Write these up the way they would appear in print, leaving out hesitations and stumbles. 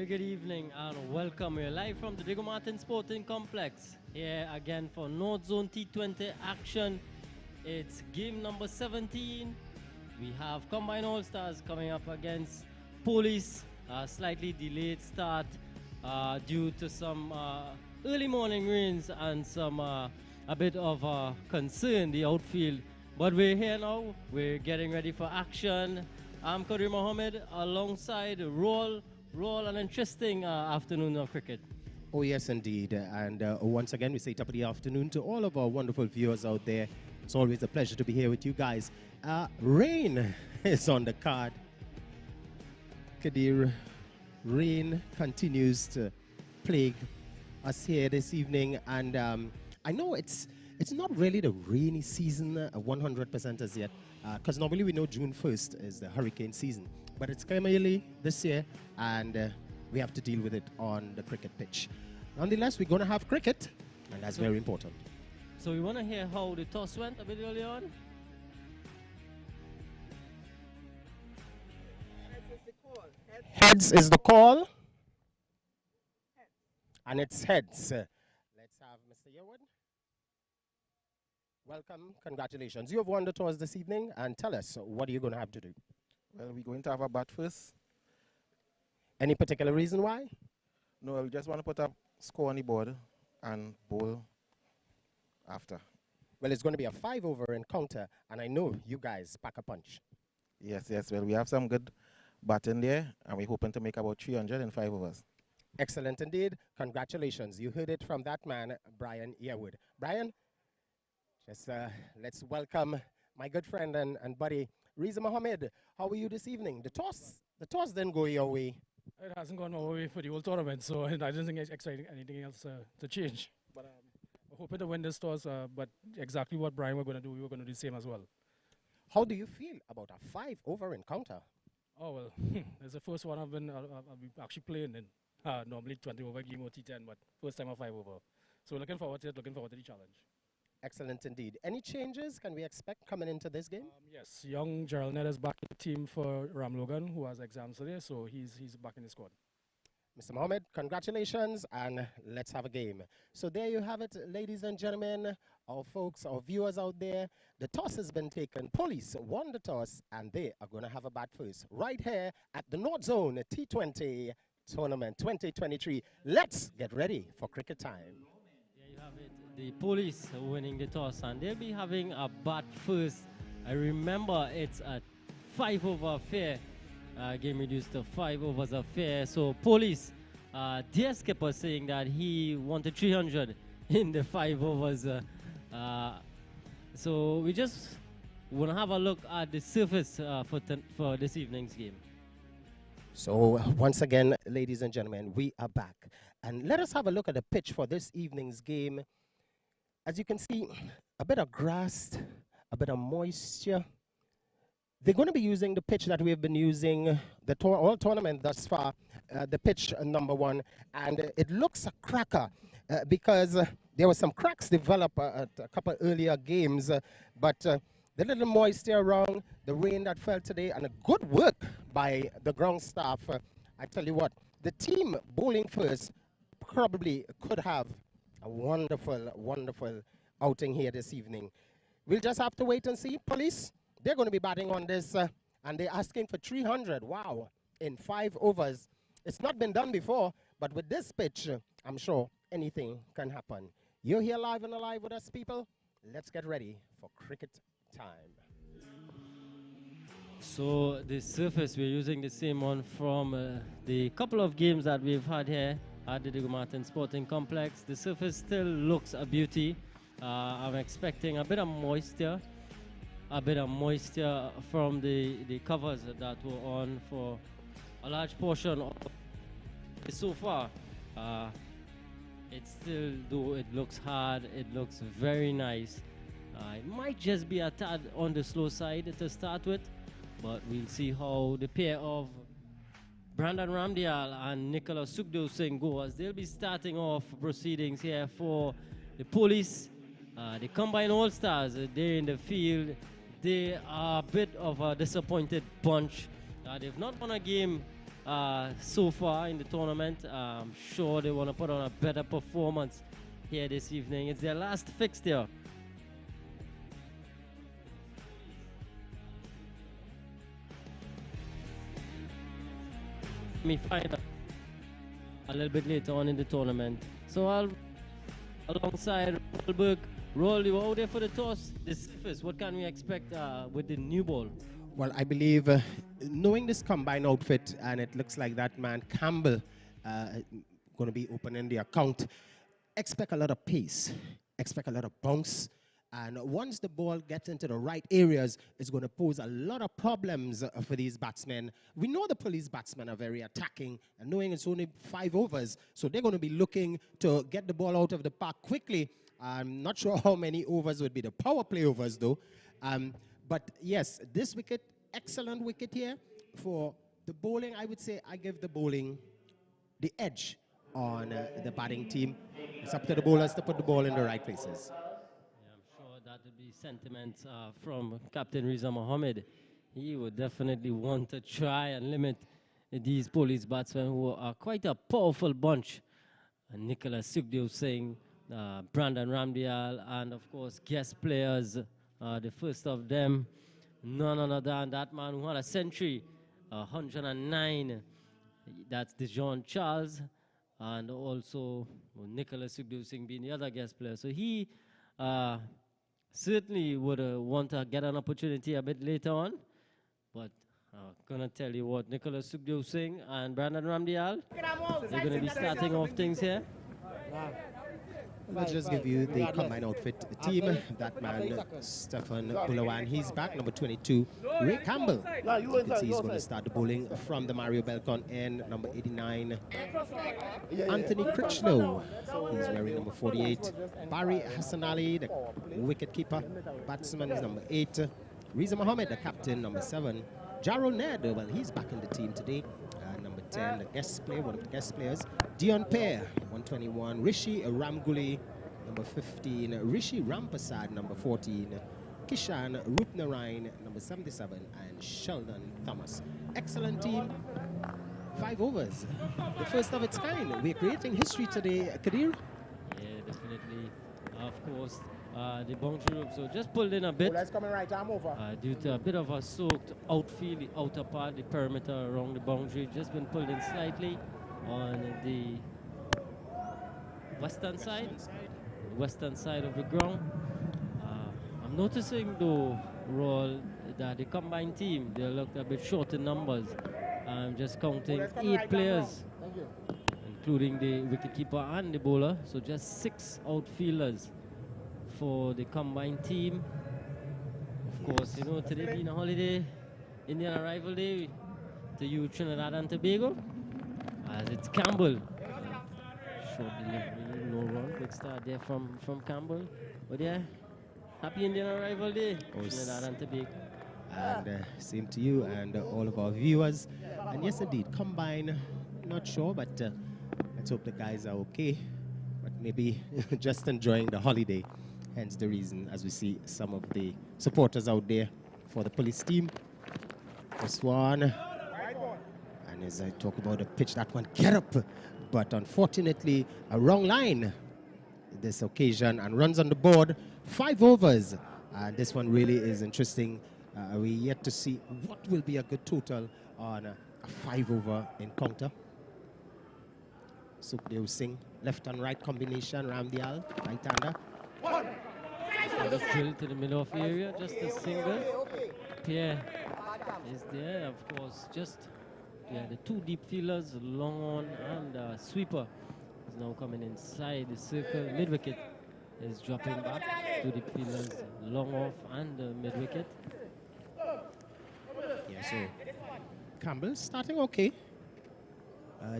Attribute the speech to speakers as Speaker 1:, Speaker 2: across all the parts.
Speaker 1: Very good evening and welcome. We're live from the Diego Martin Sporting Complex. Here again for North Zone T20 action. It's game number 17. We have Combine All-Stars coming up against Police. Slightly delayed start due to some early morning rains and some a bit of concern in the outfield. But we're here now. We're getting ready for action. I'm Kadir Mohammed alongside Roll, an interesting afternoon of cricket.
Speaker 2: Oh, yes, indeed. And once again, we say top of the afternoon to all of our wonderful viewers out there. It's always a pleasure to be here with you guys. Rain is on the card. Kadir, rain continues to plague us here this evening. And I know it's not really the rainy season 100% as yet, because normally we know June 1st is the hurricane season. But it's came early this year, and we have to deal with it on the cricket pitch. Nonetheless, we're going to have cricket, and that's very important.
Speaker 1: So we want to hear how the toss went a bit early on.
Speaker 2: Heads is the call. And it's heads. Let's have Mr. Yearwood. Welcome, congratulations. You have won the toss this evening, and tell us, what are you going to have to do?
Speaker 3: Well, we're going to have a bat first.
Speaker 2: Any particular reason why?
Speaker 3: No, we just want to put a score on the board and bowl after.
Speaker 2: Well, it's going to be a 5-over encounter, and I know you guys pack a punch.
Speaker 3: Yes. Well, we have some good batting there, and we're hoping to make about 300 in 5 overs.
Speaker 2: Excellent indeed. Congratulations. You heard it from that man, Brian Yearwood. Brian, just let's welcome my good friend and buddy, Reza Mohammed. How are you this evening? The toss didn't go your way.
Speaker 4: It hasn't gone our way for the whole tournament, so I don't think it's exciting anything else to change. But we're hoping to win this toss, but exactly what Brian we're going to do, we're going to do the same as well.
Speaker 2: How do you feel about a 5-over encounter?
Speaker 4: Oh, well, it's the first one I've been actually playing in. Normally 20-over game or T10, but first time a 5-over. So looking forward to it, looking forward to the challenge.
Speaker 2: Excellent indeed. Any changes can we expect coming into this game?
Speaker 4: Yes, young Gerald Ned is back in the team for Ram Logan, who has exams today, so he's back in the squad.
Speaker 2: Mr. Mohammed, congratulations, and let's have a game. So there you have it, ladies and gentlemen, our folks, our viewers out there. The toss has been taken. Police won the toss, and they are going to have a bat first right here at the North Zone T20 Tournament 2023. Let's get ready for cricket time.
Speaker 1: There you have it. The Police winning the toss, and they'll be having a bat first. I remember it's a 5-over affair. Game reduced to 5 overs affair. So Police, their skipper saying that he wanted 300 in the 5 overs. So we just want to have a look at the surface for this evening's game.
Speaker 2: So once again, ladies and gentlemen, we are back. And let us have a look at the pitch for this evening's game. As you can see, a bit of grass, a bit of moisture. They're going to be using the pitch that we've been using all tournament thus far, the pitch number 1. And it looks a cracker because there were some cracks developed at a couple earlier games. But the little moisture around, the rain that fell today, and a good work by the ground staff. I tell you what, the team bowling first probably could have a wonderful, wonderful outing here this evening. We'll just have to wait and see. Police, they're going to be batting on this, and they're asking for 300. Wow, in 5 overs. It's not been done before, but with this pitch, I'm sure anything can happen. You're here live and alive with us, people. Let's get ready for cricket time.
Speaker 1: So the surface, we're using the same one from the couple of games that we've had here at the Diego Martin Sporting Complex. The surface still looks a beauty. I'm expecting a bit of moisture from the covers that were on for a large portion of so far. It still, though it looks hard, it looks very nice. It might just be a tad on the slow side to start with, but we'll see how the pair of Brandon Ramdial and Nicholas Sukdev Singh go as they'll be starting off proceedings here for the Police. The Combine All-Stars, they're in the field. They are a bit of a disappointed bunch. They've not won a game so far in the tournament. I'm sure they want to put on a better performance here this evening. It's their last fixture. Semi-final a little bit later on in the tournament. So I'll alongside Rolberg. Roll, you out there for the toss. This first, what can we expect with the new ball?
Speaker 2: Well, I believe knowing this combined outfit, and it looks like that man Campbell going to be opening the account, expect a lot of pace, expect a lot of bounce. And once the ball gets into the right areas, it's going to pose a lot of problems for these batsmen. We know the police batsmen are very attacking, and knowing it's only 5 overs, so they're going to be looking to get the ball out of the park quickly. I'm not sure how many overs would be the power play overs, though. But yes, this wicket, excellent wicket here. For the bowling, I would say I give the bowling the edge on the batting team. It's up to the bowlers to put the ball in the right places.
Speaker 1: That would be sentiments from Captain Riza Mohammed. He would definitely want to try and limit these police batsmen who are quite a powerful bunch. Nicholas Sukhdev Singh, Brandon Ramdial, and of course guest players. The first of them, none other than that man who had a century, 109. That's Dejon Charles, and also Nicholas Sukhdev Singh being the other guest player. So he certainly would want to get an opportunity a bit later on. But I'm going to tell you what, Nicholas Sukhdev Singh and Brandon Ramdial, they're going to be starting off things here.
Speaker 2: Let's just give you the combined outfit team. That man, Stefan Bulawan, he's back. Number 22, Ray Campbell. You can see he's going to start the bowling from the Mario Belcon end. Number 89, Anthony Critchlow. He's wearing number 48. Barry Hassan Ali, the wicket keeper. Batsman is number 8. Riza Mohammed, the captain, number 7. Jarrell Ned, well, he's back in the team today. Number 10, the guest player, one of the guest players. Dion Pear, 121. Rishi Ramguli, number 15. Rishi Rampasad, number 14. Kishan Rupnarayan, number 77. And Sheldon Thomas. Excellent team. 5 overs. The first of its kind. We're creating history today, Kadir.
Speaker 1: Yeah, definitely. Of course, the boundary rope, so just pulled in a bit due to a bit of a soaked outfield, the outer part, the perimeter around the boundary, just been pulled in slightly on the western side of the ground. I'm noticing though, Roll, that the combined team, they looked a bit short in numbers. I'm just counting 8 players, including the wicketkeeper and the bowler, so just 6 outfielders for the combined team. Of course, you know, today being a holiday, Indian arrival day to you, Trinidad and Tobago, as it's Campbell. Short delivery, no run, quick start there from Campbell. But yeah, happy Indian arrival day, Trinidad and Tobago.
Speaker 2: And same to you and all of our viewers. And yes, indeed, combine, not sure, but let's hope the guys are okay. But maybe just enjoying the holiday. Hence the reason, as we see some of the supporters out there for the police team. This one. And as I talk about the pitch, that one get up. But unfortunately, a wrong line this occasion and runs on the board. 5 overs. And this one really is interesting. We yet to see what will be a good total on a 5-over encounter. Sukhdev Singh, left and right combination, Ramdial, right-hander.
Speaker 1: The drill to the middle of the area, just a single. Pierre is there, of course, just the 2 deep fielders, long on and sweeper is now coming inside the circle. Mid-wicket is dropping back. 2 deep fielders, long off and mid-wicket.
Speaker 2: Yeah, so Campbell starting okay.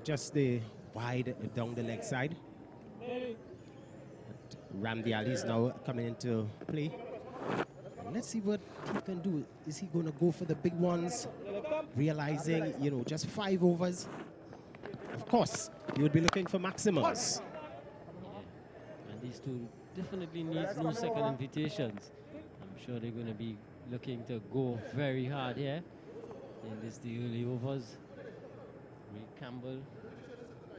Speaker 2: Just the wide down the leg side. Ramdial is now coming into play. And let's see what he can do. Is he going to go for the big ones? Realizing, you know, just 5 overs. Of course, you would be looking for maximums.
Speaker 1: Yeah. And these 2 definitely need no second invitations. I'm sure they're going to be looking to go very hard here in this the early overs. Ray Campbell,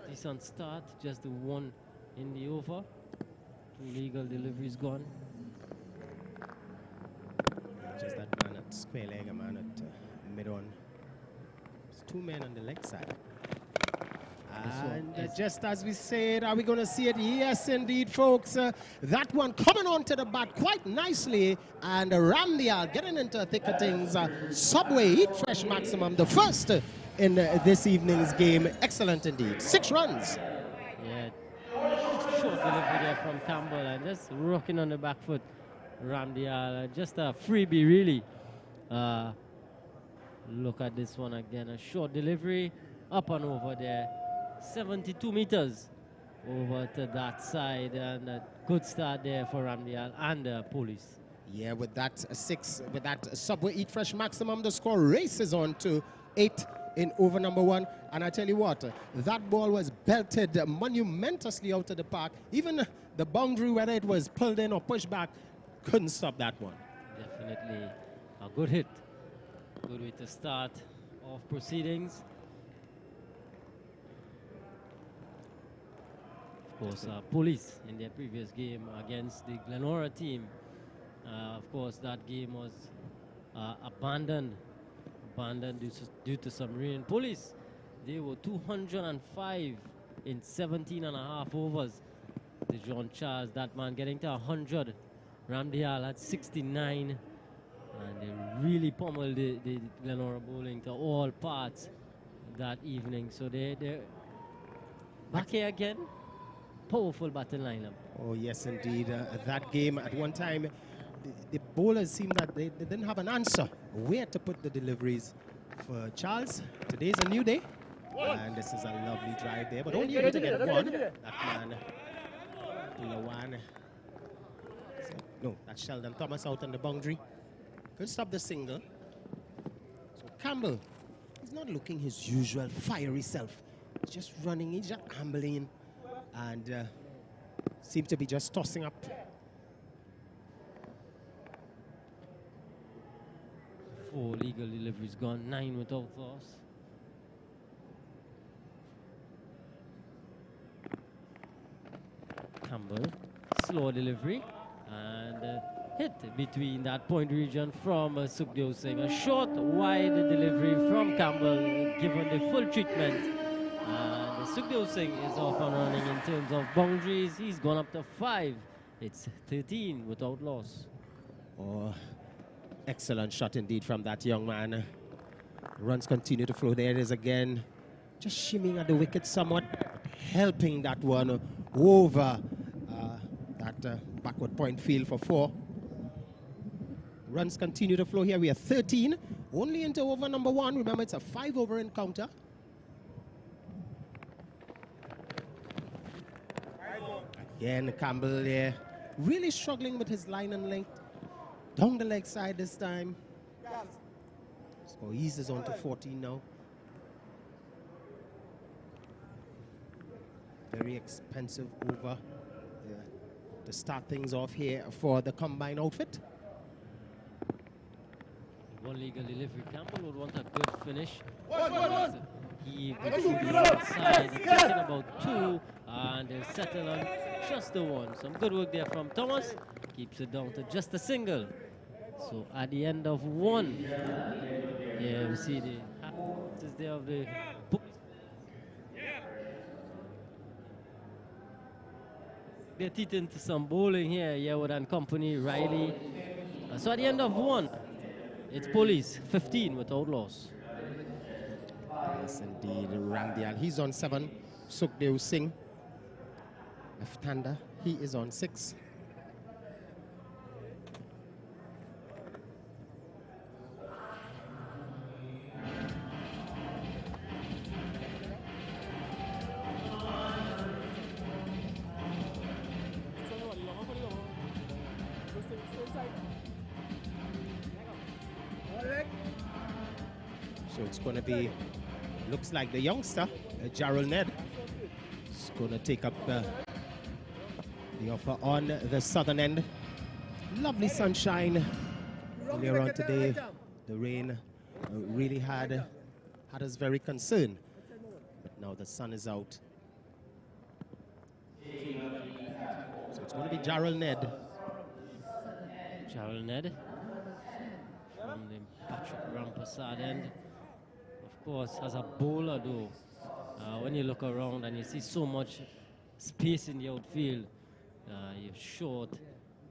Speaker 1: decent start, just the one in the over. 2 legal deliveries gone.
Speaker 2: Just that man at square leg, a man at mid-on. There's 2 men on the leg side. And just as we said, are we going to see it? Yes, indeed, folks. That one coming onto the bat quite nicely. And Ramdial getting into the thick of things. Subway Eat Fresh Maximum, the first in this evening's game. Excellent indeed. 6 runs.
Speaker 1: Yeah, short delivery there from Campbell and just rocking on the back foot. Ramdial, just a freebie really. Look at this one again, a short delivery up and over there. 72 meters over to that side, and a good start there for Ramdial and the police.
Speaker 2: Yeah, with that 6, with that Subway Eat Fresh Maximum, the score races on to 8 in over number 1. And I tell you what, that ball was belted monumentously out of the park. Even the boundary, whether it was pulled in or pushed back, couldn't stop that one.
Speaker 1: Definitely a good hit. Good way to start off proceedings. Of course, police in their previous game against the Glenora team. Of course, that game was abandoned due to some rain. Police, they were 205 in 17 and a half overs. The Jean Charles, that man getting to 100. Ramdial had 69. And they really pummeled the Glenora bowling to all parts that evening. So they're back here again. Powerful batting lineup.
Speaker 2: Oh, yes, indeed. That game, at one time, the bowlers seemed that they didn't have an answer where to put the deliveries. For Charles, today's a new day. And this is a lovely drive there, but only able to get one. That man, Lawan. No, that's Sheldon Thomas out on the boundary. Could stop the single. So Campbell, he's not looking his usual fiery self. He's just running, he's just ambling. And seems to be just tossing up.
Speaker 1: 4 legal deliveries gone, 9 without loss. Campbell, slow delivery. And hit between that point region from Sukhdev Singh. A short, wide delivery from Campbell, given the full treatment. And Sukhdev Singh is off and running in terms of boundaries. He's gone up to 5. It's 13 without loss.
Speaker 2: Oh, excellent shot indeed from that young man. Runs continue to flow. There it is again. Just shimming at the wicket somewhat, helping that one over that backward point field for 4. Runs continue to flow here. We are 13, only into over number 1. Remember, it's a 5-over encounter. Again, Campbell there, really struggling with his line and length. Down the leg side this time. Score eases on to 14 now. Very expensive over to start things off here for the combined outfit.
Speaker 1: 1 legal delivery. Campbell would want a good finish. He would shoot the outside, taking about 2, and they'll settle on just the 1. Some good work there from Thomas. Keeps it down to just a single. So at the end of 1, yeah, we see the is there of the book. They're teeth into some bowling here, Yewood and company, Riley. So at the end of 1, it's police, 15 without loss.
Speaker 2: Yes, indeed, Ramdial. He's on 7. Sukhdev Singh, left-hander, he is on 6. So it's going to be, looks like the youngster, Jarrell Ned, is going to take up the offer on the southern end. Lovely sunshine earlier on today. The rain really had us very concerned. But now the sun is out. So it's going to be Jarrell Ned.
Speaker 1: Jarrell Ned from the Patrick Rampasad end. Of course, as a bowler though, when you look around and you see so much space in the outfield, you're short,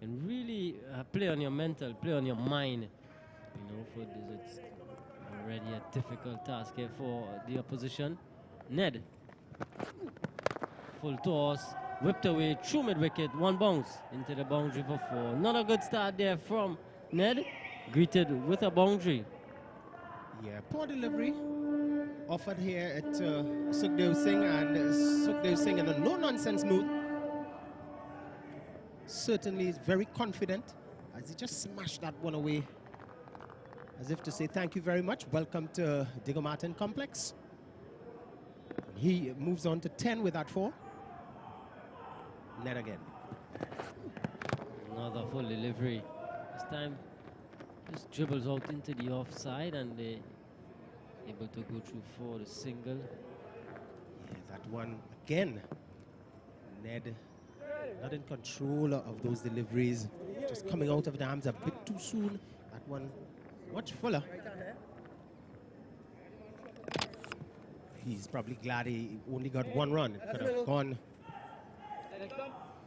Speaker 1: and really play on your mental, play on your mind. You know, for this, it's already a difficult task here for the opposition. Ned, full toss, whipped away, through mid wicket, one bounce into the boundary for 4. Not a good start there from Ned, greeted with a boundary.
Speaker 2: Yeah, poor delivery offered here at Sukhdev Singh, and Sukhdev Singh in a no-nonsense mood. Certainly is very confident as he just smashed that one away, as if to say thank you very much, welcome to Diego Martin Complex. He moves on to 10 with that 4. Net again.
Speaker 1: Another full delivery. This time just dribbles out into the offside and they able to go through for the single.
Speaker 2: Yeah, that one again. Ned not in control of those deliveries. Just coming out of the arms a bit too soon. That one much fuller. He's probably glad he only got 1 run. It could have gone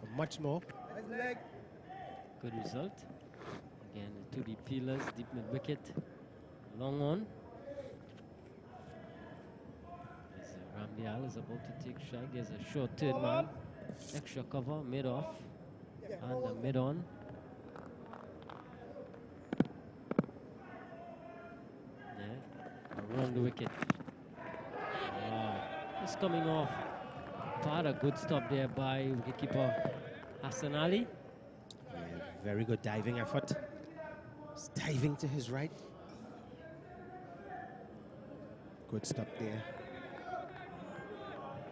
Speaker 2: for much more.
Speaker 1: Good result. Again, the 2 deep fielders, deep mid wicket. Long on. Ramdial is about to take strike. There's a short third man. Extra cover, mid off. And a mid on. Yeah, around the wicket. Wow. Just coming off. Part a good stop there by wicketkeeper Hassan Ali.
Speaker 2: Yeah, very good diving effort. Just diving to his right. Good stop there.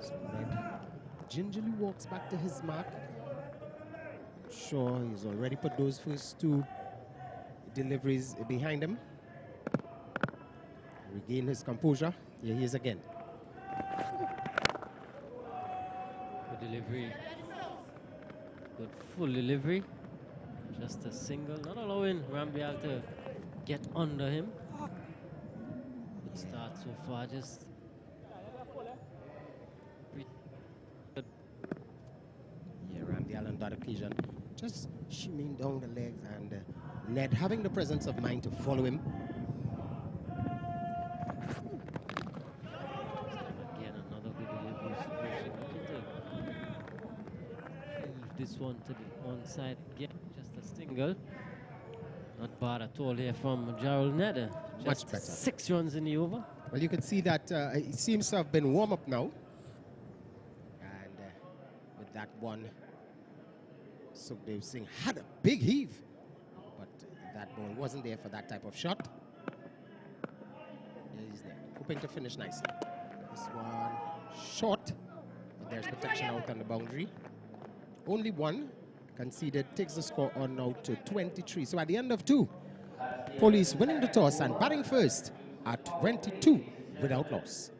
Speaker 2: So Ned gingerly walks back to his mark. Sure, he's already put those first 2 deliveries behind him. Regain his composure. Here he is again.
Speaker 1: Good delivery. Good full delivery. Just a single. Not allowing Rambial to get under him. Good start so far. Just
Speaker 2: Ramdial on that occasion just shimmying down the legs, and Ned having the presence of mind to follow him.
Speaker 1: Again, another good delivery. Leave this one to the one side. Again, just a single. Not bad at all here from Jarrell Ned.
Speaker 2: Much better.
Speaker 1: 6 runs in the over.
Speaker 2: Well, you can see that he seems to have been warm up now. And with that one, Sukhdev Singh had a big heave, but that ball wasn't there for that type of shot. There he's there, hoping to finish nicely. This one short, but there's protection out on the boundary. Only 1 conceded, takes the score on now to 23. So at the end of 2, Police winning the toss and batting first at 22 without loss.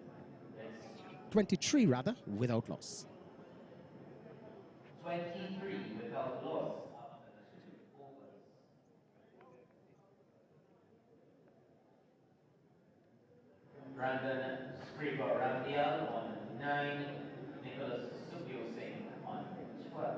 Speaker 2: 23 rather, without loss.
Speaker 5: 23 without loss. Brandon Screever Ramdial on 9, Nicholas Sukhdev Singh on 12.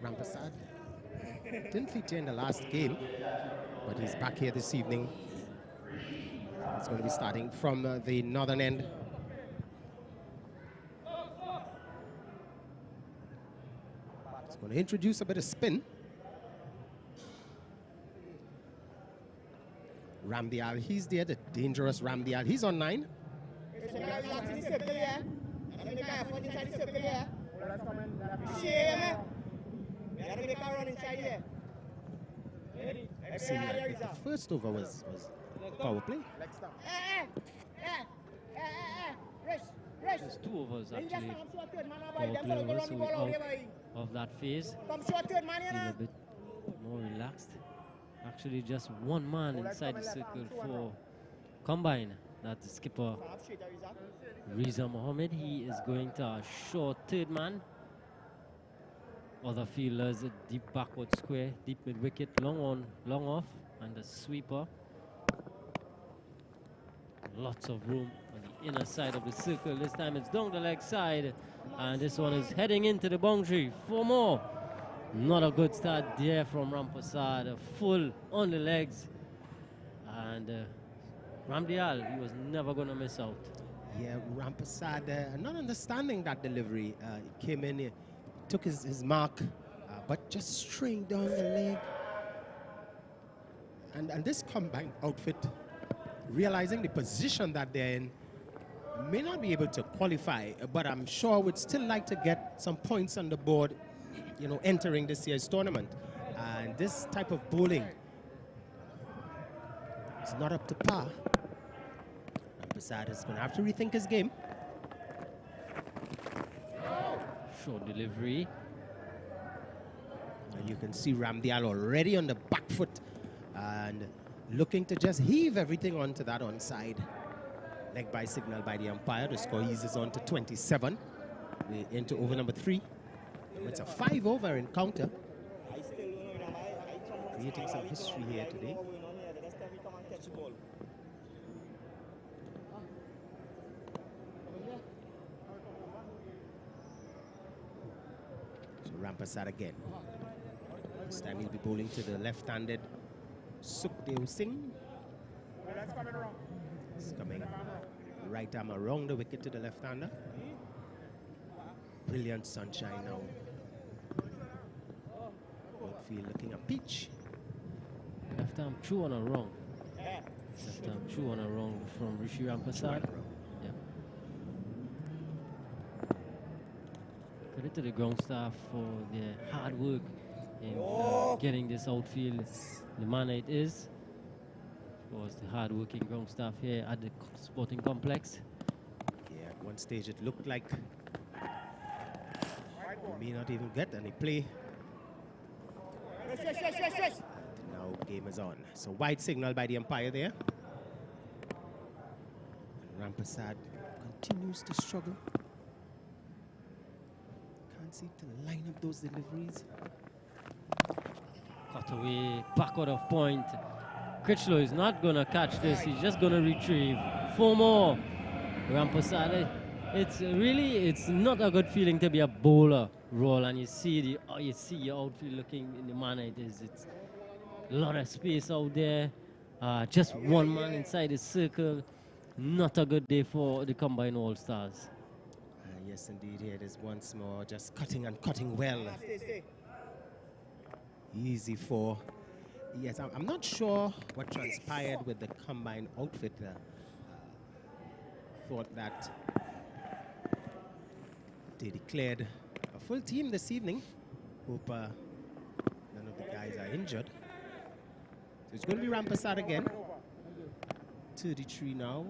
Speaker 2: Rampasad didn't feature in the last game, but he's back here this evening. He's going to be starting from the northern end. He's going to introduce a bit of spin. Ramdial, he's there to Dangerous Ramdial. He's on 9. Seemed like the first over was power play.
Speaker 1: There's 2 overs actually. Power play overs, so we're out of that phase. Feel a bit more relaxed. Actually, just 1 man inside the circle for combine. That's the skipper Riza Mohammed. He is going to a short 3rd man. Other fielders, a deep backward square, deep mid wicket, long on, long off, and the sweeper. Lots of room on the inner side of the circle. This time it's down the leg side, and this one is heading into the boundary. 4 more. Not a good start there from Rampasad. Full on the legs, and Ramdial, he was never going to miss out.
Speaker 2: Yeah, Rampasad not understanding that delivery. He came in, he took his mark, but just straight down the leg. And this combined outfit, realizing the position that they're in, may not be able to qualify, but I'm sure would still like to get some points on the board, you know, entering this year's tournament. And this type of bowling is not up to par. Rampasad is going to have to rethink his game.
Speaker 1: Short delivery.
Speaker 2: And you can see Ramdial already on the back foot and looking to just heave everything onto that onside. Leg by signal by the umpire. The score eases on to 27. We're into over number 3. It's a 5-over encounter. Creating some history here today. So Rampasad again. This time he'll be bowling to the left-handed Sukhdev Singh. He's coming right arm around the wicket to the left-hander. Brilliant sunshine now. Outfield looking a peach.
Speaker 1: Left arm true on a wrong. Left arm true on a wrong from Rishi Rampasad. Yeah. Credit to the ground staff for their hard work in getting this outfield the manner it is. Of course, the hard-working ground staff here at the sporting complex.
Speaker 2: Yeah, at one stage it looked like we may not even get any play. Now game is on. So wide signal by the umpire there. And Rampasad continues to struggle. Can't seem to line up those deliveries.
Speaker 1: Cut away, backward of point. Critchlow is not going to catch this. He's just going to retrieve. 4 more. Rampasad. It's not a good feeling to be a bowler role, and you see your outfield looking in the manner it is. It's a lot of space out there. Just 1 man inside the circle. Not a good day for the combined all-stars.
Speaker 2: Yes, indeed. Here it is once more. Just cutting and cutting well. Easy 4. Yes, I'm not sure what transpired with the combined outfit. Thought that they declared a full team this evening. Hope none of the guys are injured. So it's going to be Rampasad again. 33 now.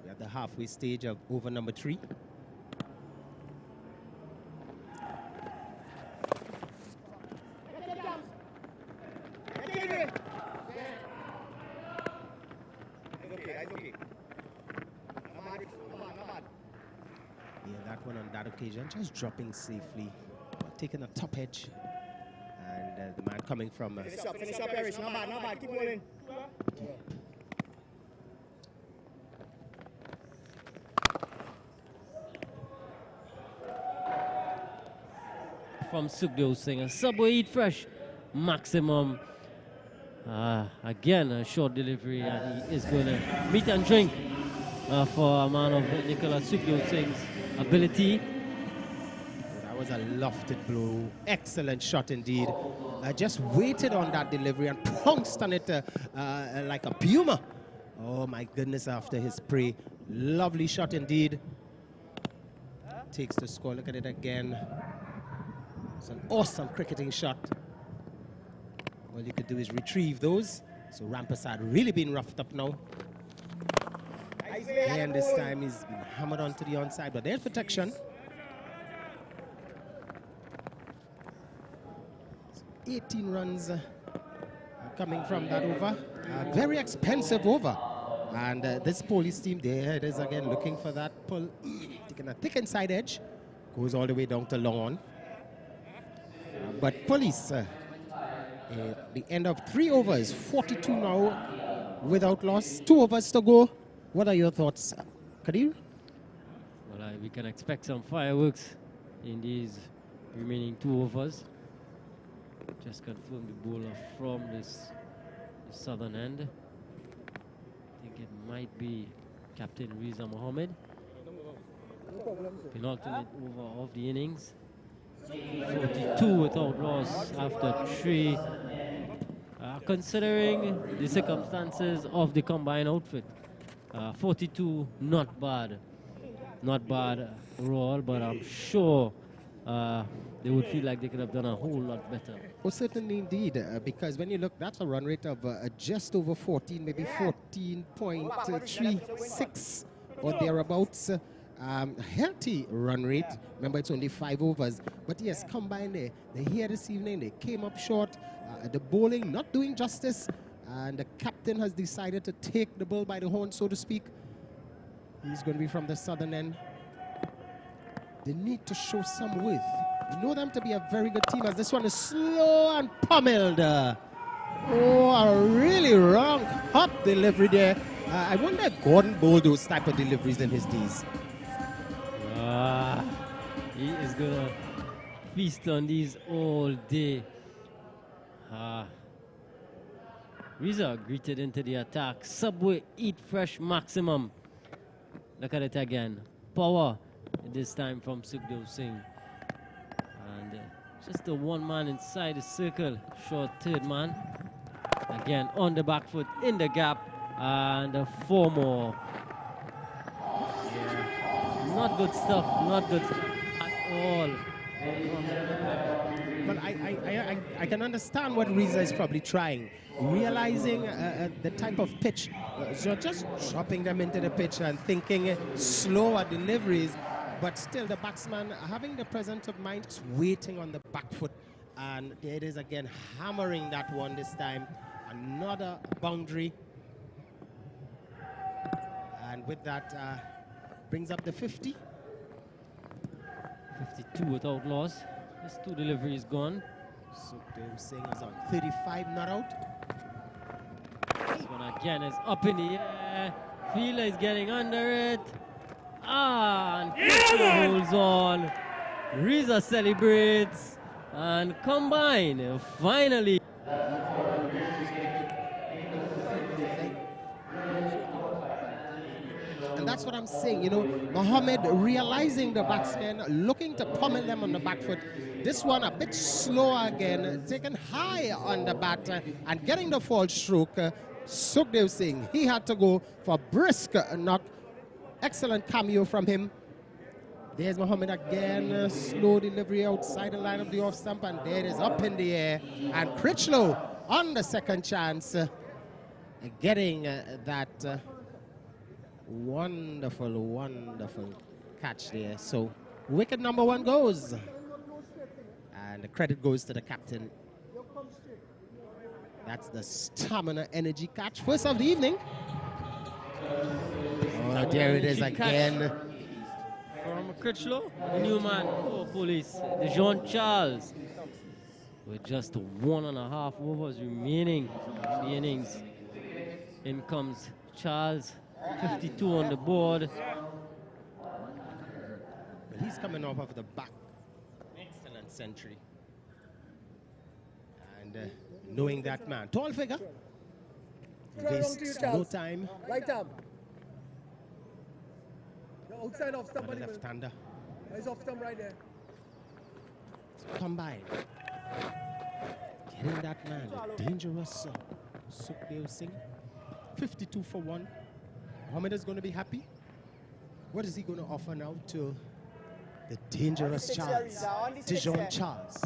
Speaker 2: We're at the halfway stage of over number 3. Occasion, just dropping safely, taking a top edge, and the man coming from
Speaker 6: finish up, Eric. Not bad, keep rolling.
Speaker 1: From Sukhdev Singh, Subway Eat Fresh, maximum. Again, a short delivery, and he is going to meet and drink for a man of Nicola Sukhdev Singh's ability.
Speaker 2: Was a lofted blow. Excellent shot indeed. Just waited on that delivery and pounced on it like a puma Oh my goodness, after his spray. Lovely shot indeed. Takes the score. Look at it again. It's an awesome cricketing shot. All you could do is retrieve those. So Rampersad really been roughed up now. And this time he's been hammered onto the onside, but there's protection. 18 runs coming from that over. A very expensive over. And this police team, there it is again, looking for that pull. Taking a thick inside edge. Goes all the way down to long on. But police, at the end of 3 overs, 42 now, without loss. 2 overs to go. What are your thoughts, Kadir?
Speaker 1: Well, we can expect some fireworks in these remaining 2 overs. Just confirm the bowler from the southern end. I think it might be Captain Riza Mohammed. Penultimate over of the innings. 42 without loss after 3. Considering the circumstances of the combined outfit, 42 not bad. Not bad overall, but I'm sure they would feel like they could have done a whole lot better.
Speaker 2: Oh, certainly indeed, because when you look, that's a run rate of just over 14, maybe 14.36 or thereabouts. Healthy run rate. Remember, it's only 5 overs. But yes, combined there. They're here this evening. They came up short. The bowling not doing justice. And the captain has decided to take the bull by the horn, so to speak. He's going to be from the southern end. They need to show some width. You know them to be a very good team, as this one is slow and pummeled. Oh, a really wrong hot delivery there. I wonder if Gordon bowled those type of deliveries in his days.
Speaker 1: He is going to feast on these all day. Riza greeted into the attack. Subway, eat fresh maximum. Look at it again. Power, this time from Sukhdev Singh. And just the one man inside the circle. Short third man. Again, on the back foot, in the gap. And 4 more. Yeah. Not good stuff. Not good at all.
Speaker 2: But I can understand what Riza is probably trying. Realizing the type of pitch. So just dropping them into the pitch and thinking slower deliveries. But still, the batsman having the presence of mind, just waiting on the back foot. And there it is again, hammering that one this time. Another boundary. And with that, brings up the 50.
Speaker 1: 52 without loss. This 2 deliveries gone.
Speaker 2: Sukhdev Singh is on 35 not out.
Speaker 1: This one again is up in the air. Fielder is getting under it. And Krishna holds on. Riza celebrates. And combine finally.
Speaker 2: And that's what I'm saying, you know, Mohammed realizing the batsmen, looking to pummel them on the back foot. This one a bit slower again, taken high on the bat and getting the fall stroke. Sukhdev Singh, he had to go for brisk knock. Excellent cameo from him. There's Mohammed again, slow delivery outside the line of the off stump, and there it is up in the air. And Critchlow on the second chance, getting that wonderful, wonderful catch there. So wicket number 1 goes. And the credit goes to the captain. That's the stamina energy catch. First of the evening. Oh, there it is again.
Speaker 1: From Critchlow, the new man for police, Jean Charles. With just 1.5 overs remaining in the innings. In comes Charles, 52 on the board.
Speaker 2: But he's coming off of the back. Excellent century. And knowing that man, tall figure, wastes no time.
Speaker 6: Right arm. The outside off stump.
Speaker 2: On the left-hander.
Speaker 6: He's off stump right there.
Speaker 2: Combine. Getting that man, the dangerous Sukhdev Singh. 52 for 1. Mohammed is going to be happy. What is he going to offer now to the dangerous Charles? Dijon Charles.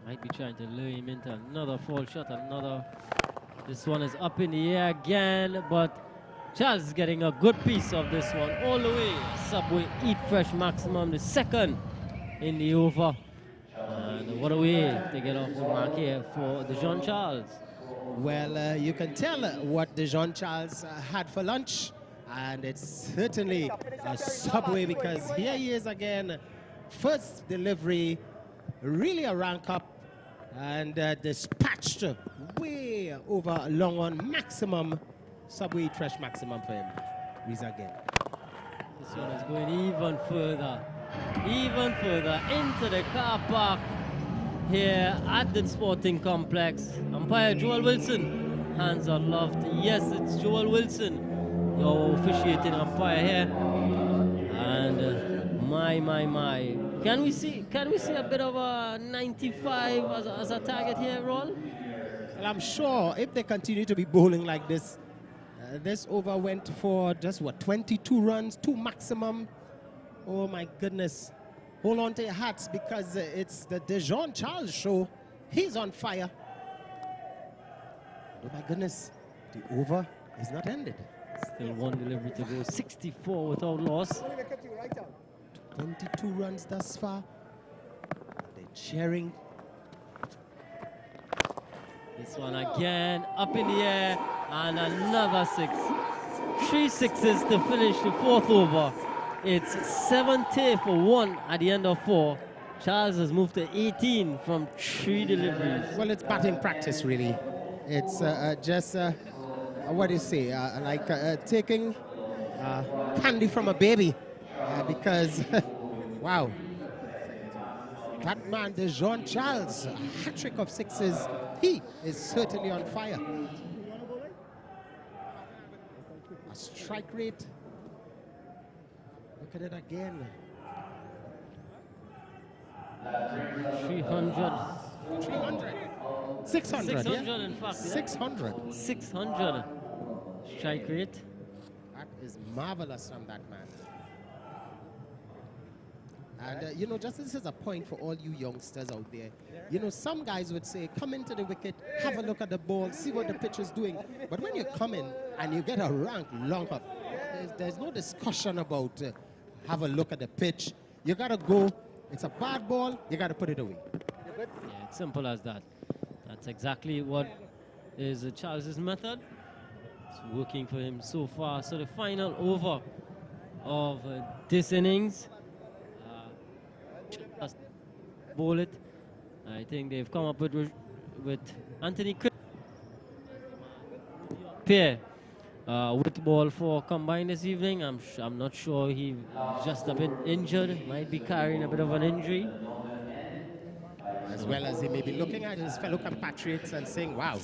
Speaker 1: Might be trying to lure him into another fall shot, another. This one is up in the air again, but Charles is getting a good piece of this one all the way. Subway Eat Fresh Maximum, the second in the over. And what a way to get off the mark here for Dijon Charles.
Speaker 2: Well, you can tell what Dijon Charles had for lunch, and it's certainly a Subway, because here he is again. First delivery, really a rank up, and dispatched way over a long one. Maximum Subway Eat Fresh Maximum for him. He's again.
Speaker 1: This one is going even further into the car park here at the sporting complex. Umpire Joel Wilson, hands are aloft. Yes, it's Joel Wilson, your officiating umpire here. And my. Can we see a bit of a 95 as a target here, Ron?
Speaker 2: Well, I'm sure if they continue to be bowling like this, this over went for just, 22 runs, 2 maximum. Oh, my goodness. Hold on to your hats, because it's the Dijon Charles show. He's on fire. Oh, my goodness. The over is not ended.
Speaker 1: Still one delivery to go. 64 without loss.
Speaker 2: 22 runs thus far. They're cheering.
Speaker 1: This one again, up in the air, and another 6. 3 sixes to finish the 4th over. It's 70 for 1 at the end of 4. Charles has moved to 18 from 3 deliveries.
Speaker 2: Well, it's batting practice, really. It's just, what do you say, like taking candy from a baby. Because, wow. That man, Dijon Charles, a hat-trick of 6s. He is certainly on fire. A strike rate. Look at it again.
Speaker 1: 300.
Speaker 2: 300. 600,
Speaker 1: 600
Speaker 2: yeah?
Speaker 1: in fact.
Speaker 2: 600.
Speaker 1: 600 strike rate.
Speaker 2: That is marvelous from that man. And, you know, just this is a point for all you youngsters out there. You know, some guys would say, come into the wicket, have a look at the ball, see what the pitch is doing. But when you come in and you get a rank long up, there's no discussion about have a look at the pitch. You got to go. It's a bad ball. You got to put it away.
Speaker 1: Yeah, it's simple as that. That's exactly what is Charles's method. It's working for him so far. So the final over of this innings. Bowl it. I think they've come up with Anthony Pierre with ball for combine this evening. I'm not sure, he's just a bit injured, might be carrying a bit of an injury.
Speaker 2: As well as he may be looking at his fellow compatriots and saying, wow,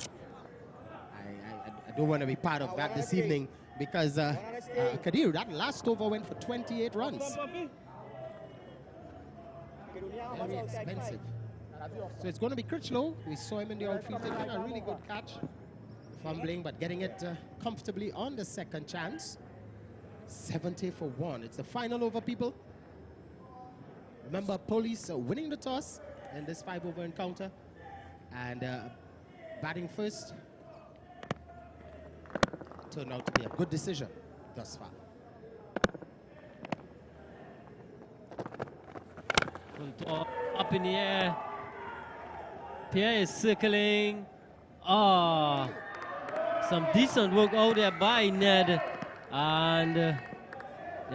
Speaker 2: I don't want to be part of that this evening, because Kadir, that last over went for 28 runs. Very expensive. So it's going to be Critchlow. We saw him in the outfield taking a really good catch. Fumbling, but getting it comfortably on the second chance. 70 for 1. It's the final over, people. Remember, Police winning the toss in this 5-over encounter. And batting first turned out to be a good decision thus far.
Speaker 1: Up in the air. Pierre is circling. Ah, some decent work out there by Ned. And the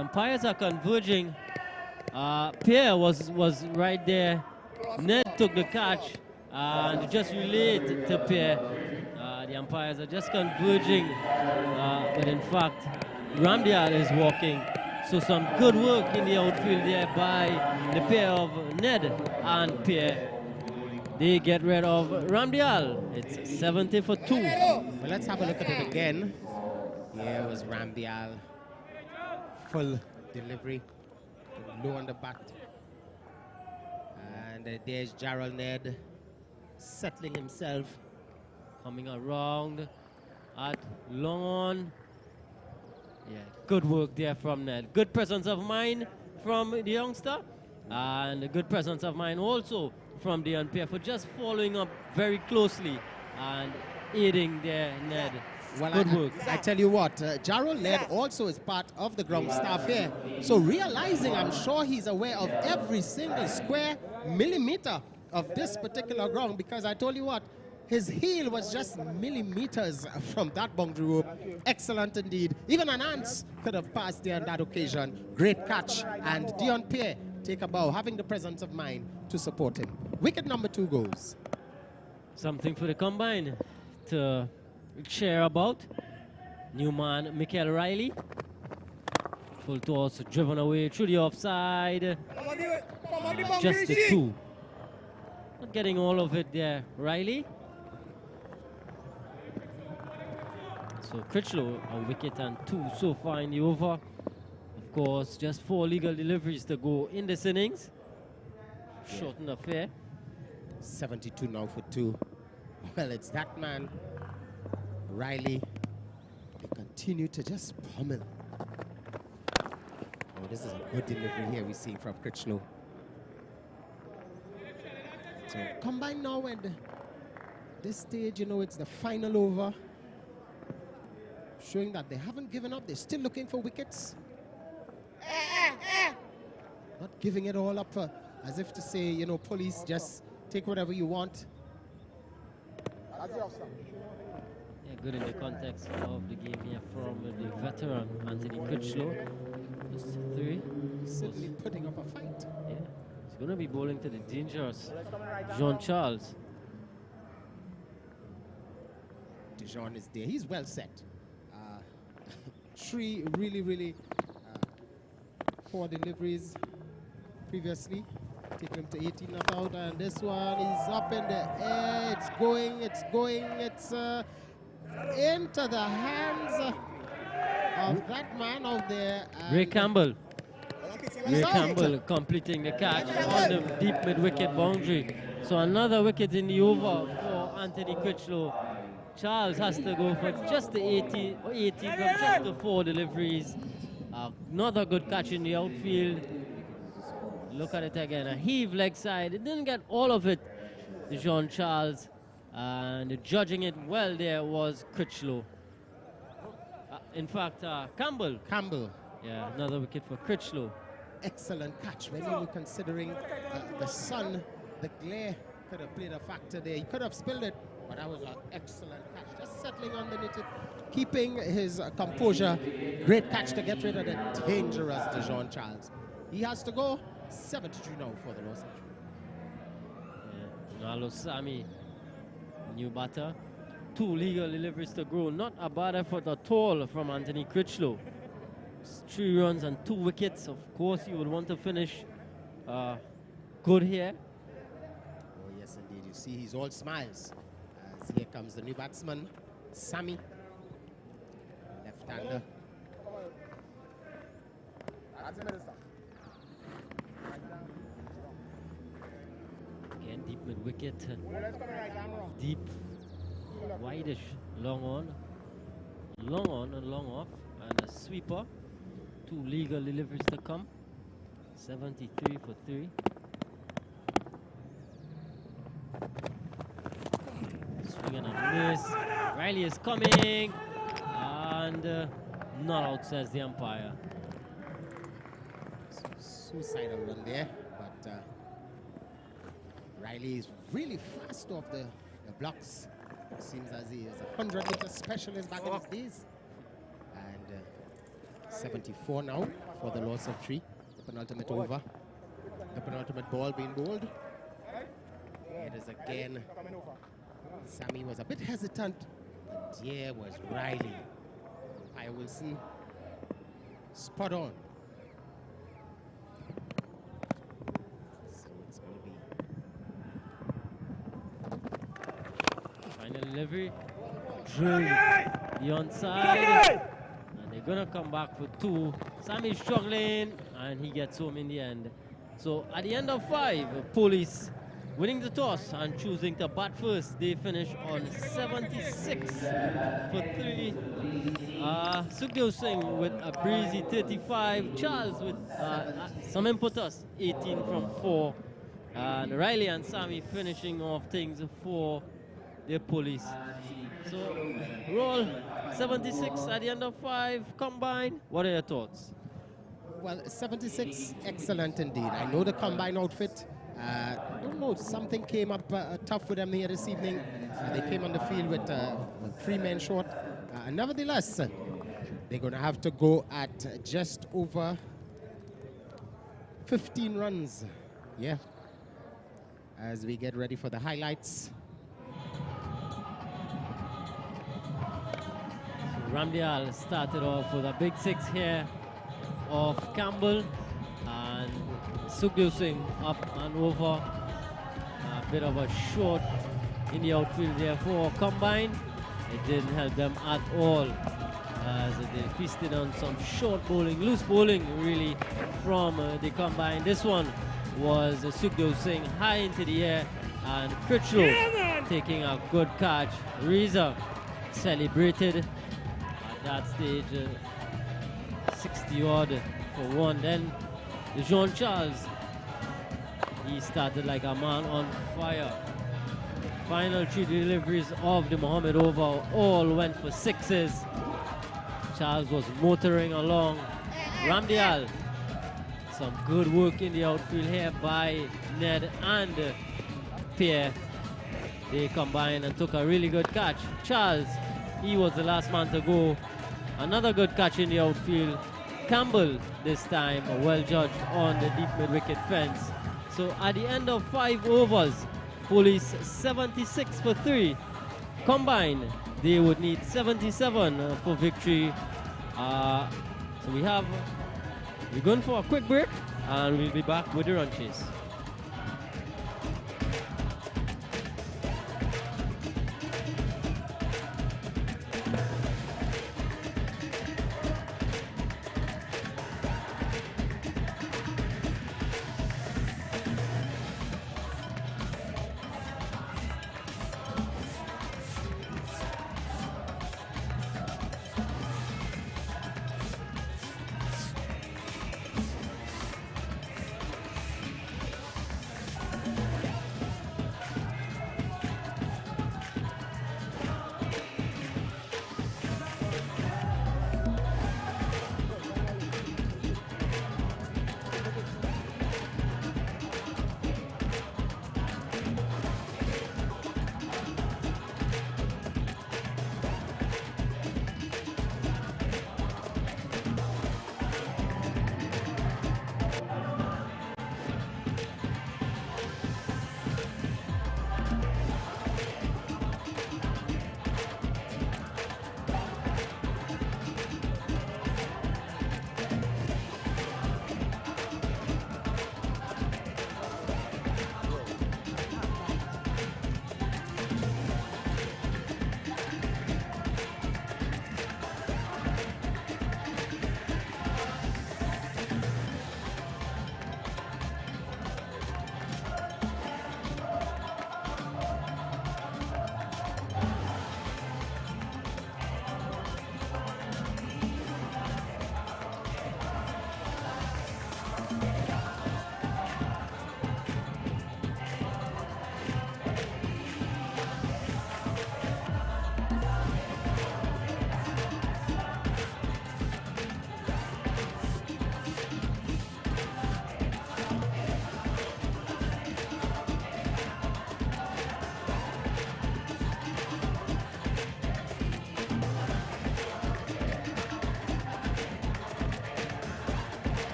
Speaker 1: umpires are converging. Pierre was right there. Ned took the catch and just relayed to Pierre. The umpires are just converging. But in fact, Ramdial is walking. So some good work in the outfield there by the pair of Ned and Pierre. They get rid of Ramdial. It's 70 for 2.
Speaker 2: Well, let's have a look at it again. Here was Ramdial. Full delivery. Low on the bat. And there's Gerald Ned settling himself.
Speaker 1: Coming around. at long on. Yeah, good work there from Ned. Good presence of mind from the youngster, and a good presence of mind also from the umpire for just following up very closely and aiding there, Ned.
Speaker 2: Well,
Speaker 1: Good work.
Speaker 2: I tell you what, Jarrell Ned also is part of the ground staff here. So realizing, I'm sure he's aware of every single square millimeter of this particular ground, because I told you what, his heel was just millimeters from that boundary rope. Excellent indeed. Even an ants could have passed there on that occasion. Great catch. And Dion Pierre take a bow, having the presence of mind to support him. Wicket number 2 goes.
Speaker 1: Something for the combine to share about. New man, Michael Riley. Full toss driven away through the offside. Just the 2. Not getting all of it there, Riley. So Critchlow, a wicket and 2 so far in the over. Of course, just 4 legal deliveries to go in this innings. Shortened affair.
Speaker 2: 72 now for 2. Well, it's that man, Riley. They continue to just pummel. Oh, this is a good delivery here we see from Critchlow. So combine now at this stage, you know, it's the final over. Showing that they haven't given up. They're still looking for wickets. Not giving it all up as if to say, you know, police, just take whatever you want.
Speaker 1: Yeah, good in the context of the game here from the veteran Anthony Critchlow. Just 3.
Speaker 2: Certainly putting up a fight.
Speaker 1: Yeah, he's going to be bowling to the dangerous Jean Charles.
Speaker 2: Dijon is there. He's well set. 3 really poor deliveries previously, taking him to 18 not out, and this one is up in the air. It's going, it's into the hands of that man out there.
Speaker 1: Ray Campbell. Ray Campbell completing the catch on the deep mid-wicket boundary. So another wicket in the over for Anthony Critchlow. Charles has to go for just the 80 from just the 4 deliveries. Another good catch in the outfield. Look at it again. A heave leg side. It didn't get all of it, Jean Charles. And judging it well there was Critchlow. In fact, Campbell.
Speaker 2: Campbell.
Speaker 1: Yeah, another wicket for Critchlow.
Speaker 2: Excellent catch when you were considering the sun, the glare could have played a factor there. He could have spilled it, but that was an excellent catch. Just settling underneath it, keeping his composure. Great catch to get rid of the dangerous Dijon Charles. He has to go 72 now for the loss.
Speaker 1: Yeah, Nalo Sami, new batter. 2 legal deliveries to go. Not a bad effort at all from Anthony Critchlow. 3 runs and 2 wickets. Of course, you would want to finish good here.
Speaker 2: Oh, yes, indeed. You see, he's all smiles. As here comes the new batsman, Sami. Left-hander.
Speaker 1: Again, deep mid-wicket. Deep, wideish, long on and long off. And a sweeper. 2 legal deliveries to come. 73 for 3. Swing and a miss. Riley is coming. And not out, says the umpire.
Speaker 2: Suicidal run there, but Riley is really fast off the blocks. Seems as he is a 100-meter specialist back in his days. And 74 now for the loss of 3. The penultimate over. The penultimate ball being bowled. It is again. Sami was a bit hesitant, but here was Riley. Umpire Wilson, spot on. So it's going to be
Speaker 1: Final delivery. Drill the onside. And they're going to come back for 2. Sammy's struggling, and he gets home in the end. So at the end of 5, police winning the toss and choosing to bat first. They finish on 76 for 3. Sukhdev Singh with a breezy 35. Charles with some impetus, 18 from 4. And Riley and Sammy finishing off things for the police. So, roll 76 at the end of 5 combined. What are your thoughts?
Speaker 2: Well, 76, excellent indeed. I know the combine outfit. Don't know, something came up tough for them here this evening. They came on the field with 3 men short. Nevertheless, they're going to have to go at just over 15 runs. Yeah. As we get ready for the highlights.
Speaker 1: Ramdial started off with a big 6 here of Campbell, and Sukhdev Singh up and over. A bit of a short in the outfield there for combine. It didn't help them at all as they feasted on some short bowling, loose bowling really from the combine. This one was Sukhdev Singh high into the air, and Critchlow taking a good catch. Reza celebrated at that stage, 60 odd for 1. Then Jean Charles, he started like a man on fire. Final 3 deliveries of the Mohammed over all went for 6s. Charles was motoring along. Ramdial, some good work in the outfield here by Ned and Pierre. They combined and took a really good catch. Charles, he was the last man to go. Another good catch in the outfield. Campbell, this time, well judged on the deep mid-wicket fence. So at the end of 5 overs, Police 76 for 3. Combined, they would need 77 for victory. So we're going for a quick break, and we'll be back with the run chase.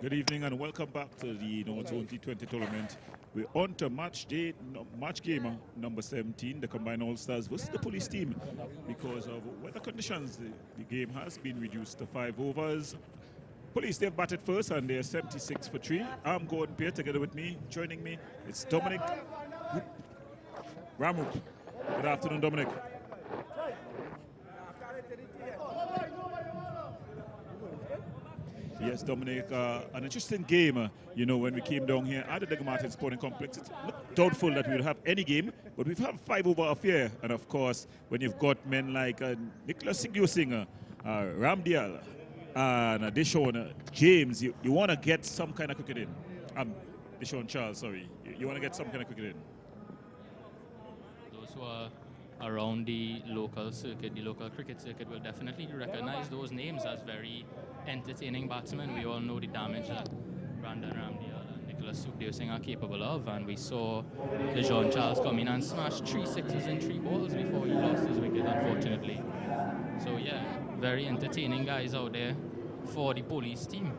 Speaker 7: Good evening and welcome back to the North Zone T20 tournament. We're on to match game number 17, the combined all-stars versus the police team. Because of weather conditions, the game has been reduced to 5 overs. Police, they've batted first and they're 76 for 3. I'm Gordon Pierre together with me. Joining me, it's Dominic Ramup. Good afternoon, Dominic. Yes, Dominic, an interesting game. When we came down here at the Diego Martin Sporting Complex, it looked doubtful that we would have any game, but we've had 5 over affair. And of course, when you've got men like Nicholas Sigurdsson, Ramdial, and Deshaun James, you want to get some kind of cricket in. Deshaun Charles, sorry. You want to get some kind of cricket in.
Speaker 8: Those who are around the local circuit, the local cricket circuit, will definitely recognize those names as very entertaining batsmen. We all know the damage that Brandon Ramdial and Nicholas Sigurdsson are capable of, and we saw Deshaun Charles come in and smash 3 sixes in 3 balls before he lost his wicket, unfortunately. So yeah, very entertaining guys out there for the police team.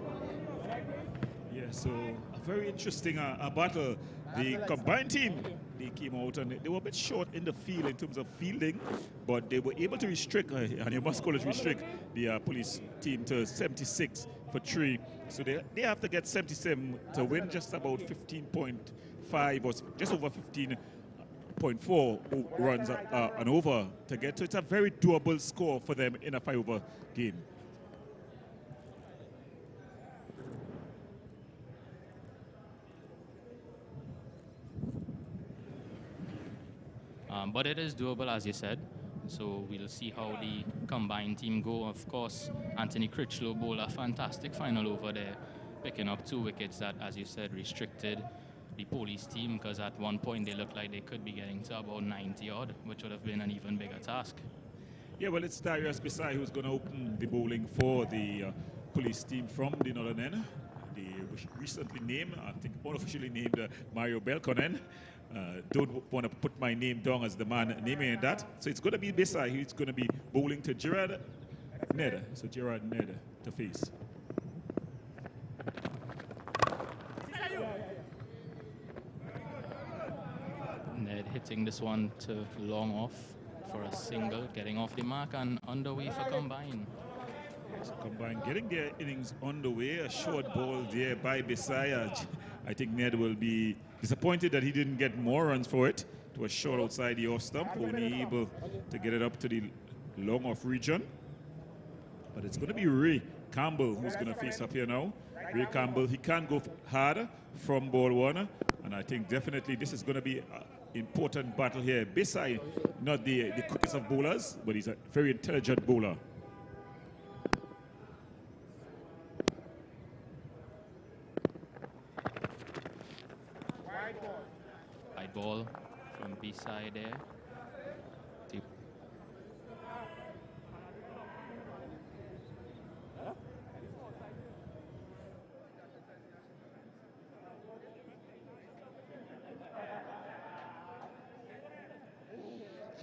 Speaker 7: Yeah, so a very interesting battle. The combined team, they came out and they were a bit short in the field in terms of fielding, but they were able to restrict, and you must call it restrict, the police team to 76 for 3. So they have to get 77 to win just about 15.5 or just over 15.4 runs and over to get. So it's a very doable score for them in a 5-over game.
Speaker 8: But it is doable, as you said. So we'll see how the combined team go. Of course, Anthony Critchlow bowled a fantastic final over there, picking up 2 wickets that, as you said, restricted the police team, because at one point they looked like they could be getting to about 90 odd, which would have been an even bigger task.
Speaker 7: Yeah, well, it's Darius Bisai who's going to open the bowling for the police team from the northern end. They recently named, I think unofficially named Mario Belkonen. Don't want to put my name down as the man naming that. So it's going to be Bisai who's going to be bowling to Gerard Ned. So Gerard Ned to face.
Speaker 8: Ned hitting this one to long off for a single, getting off the mark and underway for combine.
Speaker 7: So combine getting their innings underway. A short ball there by Bisai. I think Ned will be disappointed that he didn't get more runs for it. It was short outside the off stump, only able to get it up to the long off region. But it's going to be Ray Campbell who's going to face up here now. Ray Campbell, he can go hard from ball 1, and I think definitely this is going to be an important battle here. Bisai, not the quickest of bowlers, but he's a very intelligent bowler.
Speaker 8: Ball from B-side there.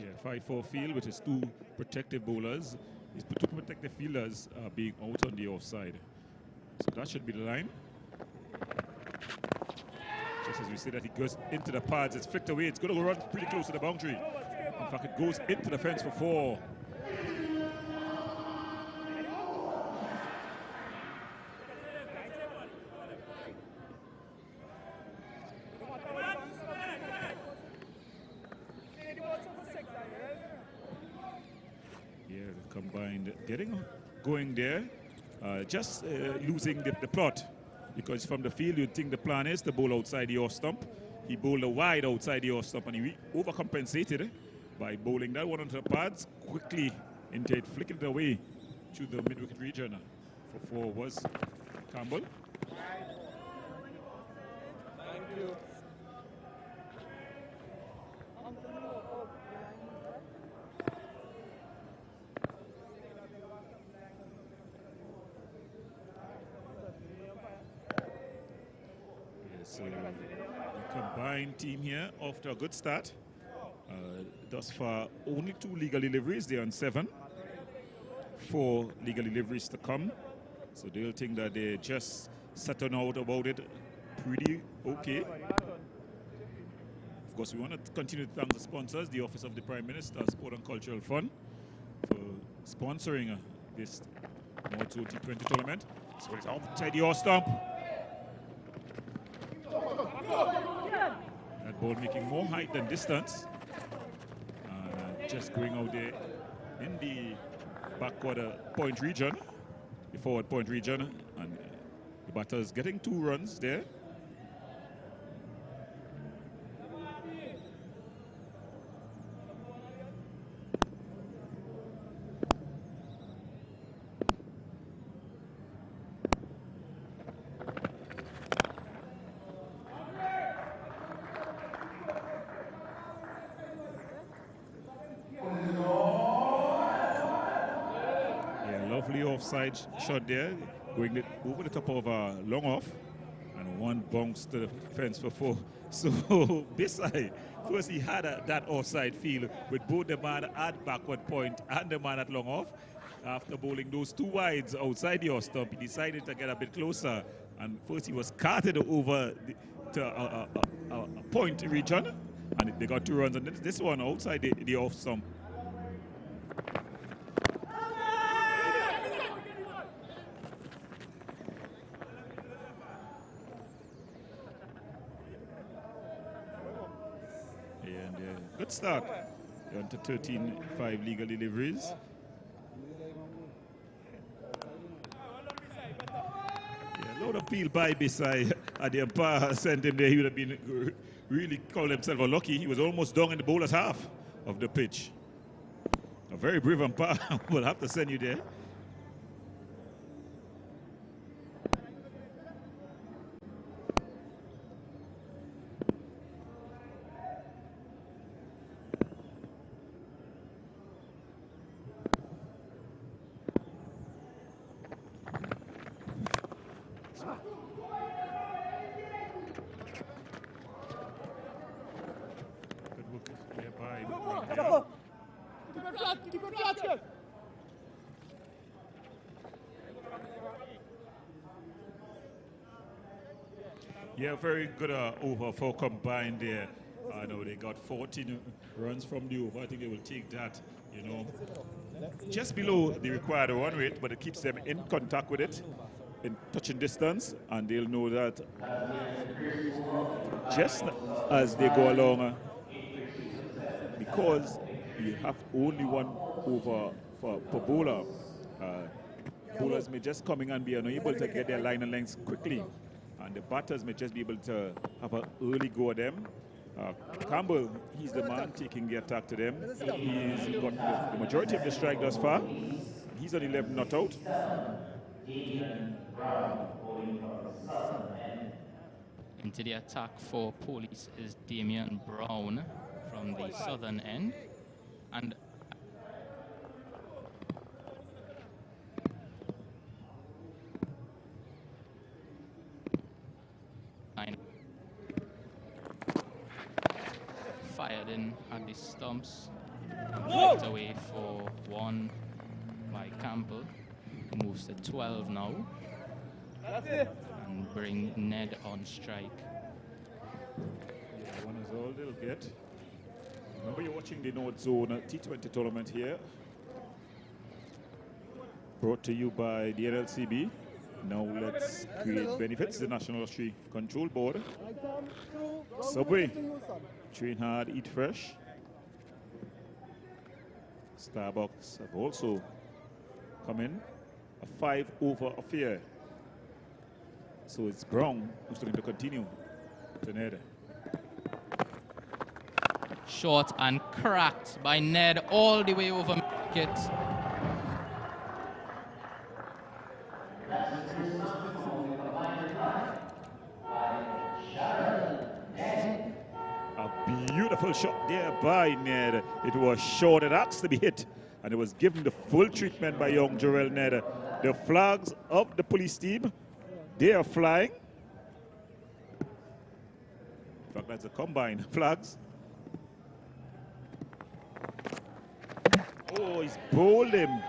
Speaker 7: Yeah, 5-4 field with his 2 protective bowlers. His 2 protective fielders being out on the offside. So that should be the line. Just as we say that he goes into the pads, it's flicked away. It's going to run pretty close to the boundary. In fact, it goes into the fence for 4. Yeah, combined going there, just losing the plot. Because from the field, you'd think the plan is to bowl outside the off stump. He bowled a wide outside the off stump, and he overcompensated by bowling that one onto the pads quickly into it, flicking it away to the mid-wicket region. For 4 was Campbell.
Speaker 6: Thank you.
Speaker 7: So the combined team here off to a good start. Thus far, only 2 legal deliveries. They're on 7. 4 legal deliveries to come. So they'll think that they just settled out about it pretty okay. Of course, we want to continue to thank the sponsors, the Office of the Prime Minister, Sport and Cultural Fund, for sponsoring this North Zone T20 tournament. So it's outside the off stump. That ball making more height than distance. Just going out there in the backward point region, the forward point region, and the batter is getting 2 runs there. Lovely offside shot there, going over the top of a long off, and one bounce to the fence for 4. So Bisai, first he had that offside feel with both the man at backward point and the man at long off. After bowling those 2 wides outside the off stump, he decided to get a bit closer, and first he was carted over to a point region, and they got 2 runs, and this one outside the off stump. Good start. You're on to 13-5 legal deliveries. Yeah, a lot of peel by Bisai at the umpire sent him there. He would have been really called himself unlucky. He was almost down in the bowler's half of the pitch. A very brave umpire will have to send you there. Yeah, very good over for combined there. I know they got 14 runs from the over. I think they will take that, you know, just below the required run rate, but it keeps them in contact with it, in touching distance, and they'll know that just as they go along, because you have only 1 over per bowler, bowlers may just come in and be unable to get their line and lengths quickly, and the batters may just be able to have an early go at them. Campbell, he's the man taking the attack to them. He's got the majority of the strike thus far. He's on 11 not out.
Speaker 8: Into the attack for Police is Damian Brown from the southern end. And fired in at the stumps. Knocked away for 1 by Campbell. Moves to 12 now. And bring Ned on strike.
Speaker 7: Yeah, 1 is all they'll get. Remember, you're watching the North Zone T20 tournament here. Brought to you by the NLCB. Now let's create benefits. The National Lottery Control Board. Subway. Train hard, eat fresh. Starbucks have also come in. A 5 over affair. So it's Brown who's looking to continue to Ned.
Speaker 8: Short and cracked by Ned all the way over wicket.
Speaker 7: A beautiful shot there by Ned. It was short, it asked to be hit, and it was given the full treatment by young Jarrell Ned. The flags of the police team, they are flying. In fact, that's the combine flags. Oh, he's bowled him.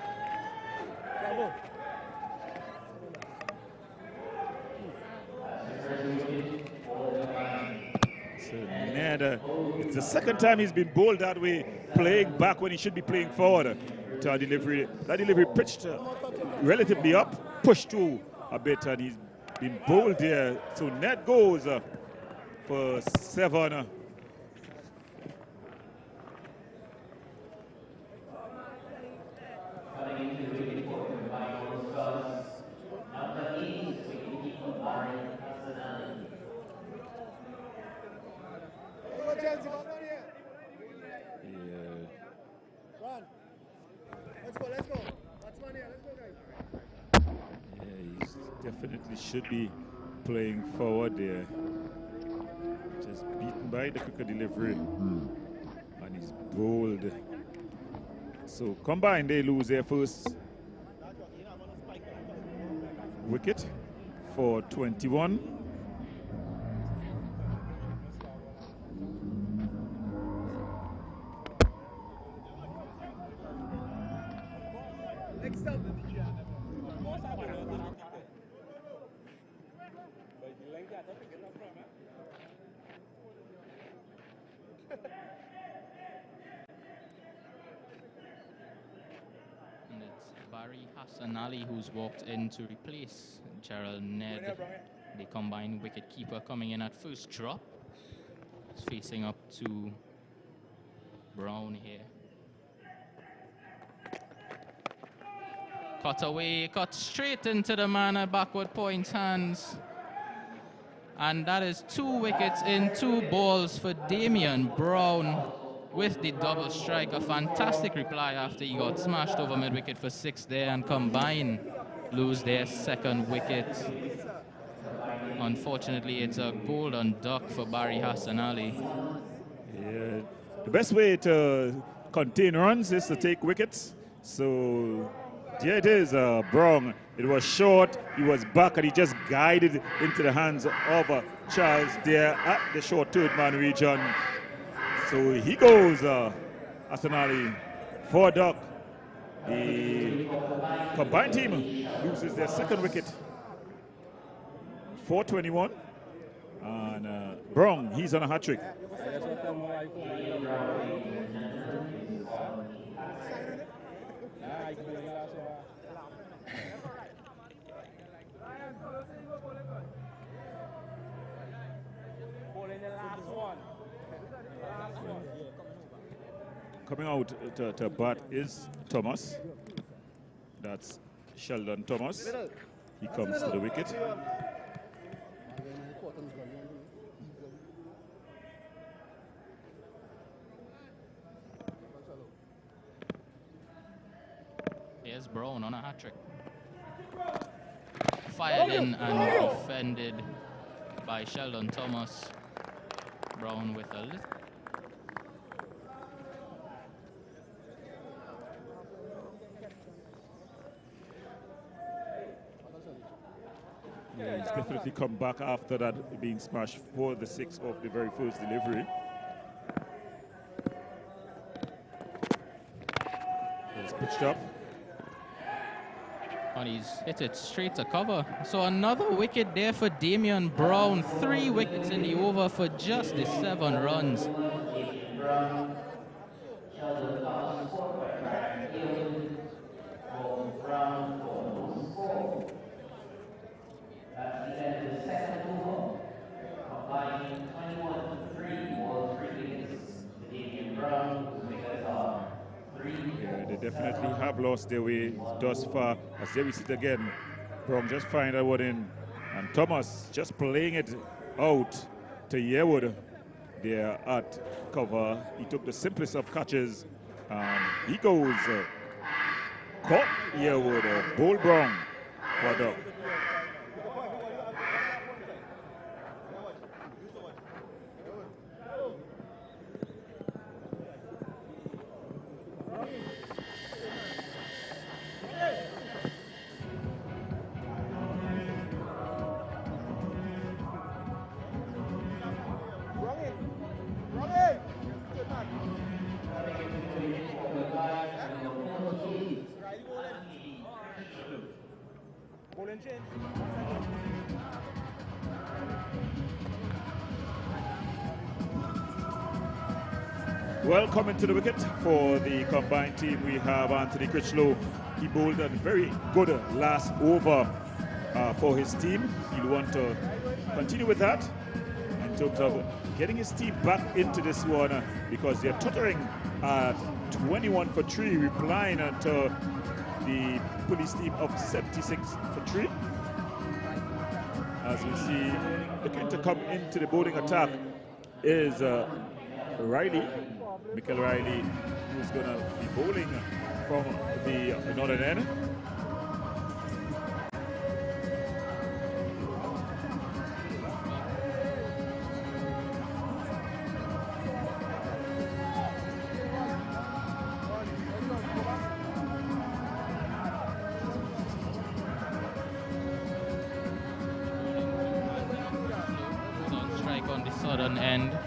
Speaker 7: Ned. It's the second time he's been bowled that way, playing back when he should be playing forward. To delivery. That delivery pitched relatively up, pushed through a bit, and he's been bowled there. So Ned goes for 7.
Speaker 6: Let's go. That's money. Let's go, guys.
Speaker 7: Yeah, he definitely should be playing forward there. Just beaten by the quicker delivery. And he's bowled. So combined, they lose their first wicket for 21.
Speaker 6: Next up.
Speaker 8: And it's Barry Hassan Ali who's walked in to replace Gerald Ned, the combined wicket keeper, coming in at first drop. He's facing up to Brown here. Cut away, cut straight into the man at backward point hands. And that is 2 wickets in 2 balls for Damian Brown with the double strike. A fantastic reply after he got smashed over mid-wicket for 6 there, and combined lose their second wicket. Unfortunately, it's a golden duck for Barry Hassan Ali.
Speaker 7: Yeah, the best way to contain runs is to take wickets. So here it is, Brown. It was short, he was back, and he just guided into the hands of Charles there at the short third man region. So he goes, Hassan Ali, for duck. The combined team loses their second wicket. 421. And Brown, he's on a hat trick. Coming out to bat is Thomas. That's Sheldon Thomas. He comes to the wicket.
Speaker 8: Here's Brown on a hat trick. Fired in and defended by Sheldon Thomas. Brown with a little.
Speaker 7: Yeah, he's definitely come back after that being smashed for the 6 of the very first delivery. He's pitched up.
Speaker 8: And he's hit it straight to cover. So another wicket there for Damian Brown. 3 wickets in the over for just the 7 runs.
Speaker 7: They definitely have lost their way thus far. As there we sit again, Brown just find that one in, and Thomas just playing it out to Yearwood there at cover. He took the simplest of catches, and he goes caught Yearwood, Bull Brown for duck. Well, coming to the wicket for the combined team, we have Anthony Critchlow. He bowled a very good last over for his team. He'll want to continue with that in terms of getting his team back into this one because they're tottering at 21 for 3, replying to the police team of 76 for 3. As we see, looking to come into the bowling attack is Riley, Michael Riley, who's going to be bowling from the northern end.
Speaker 8: On strike on the southern end.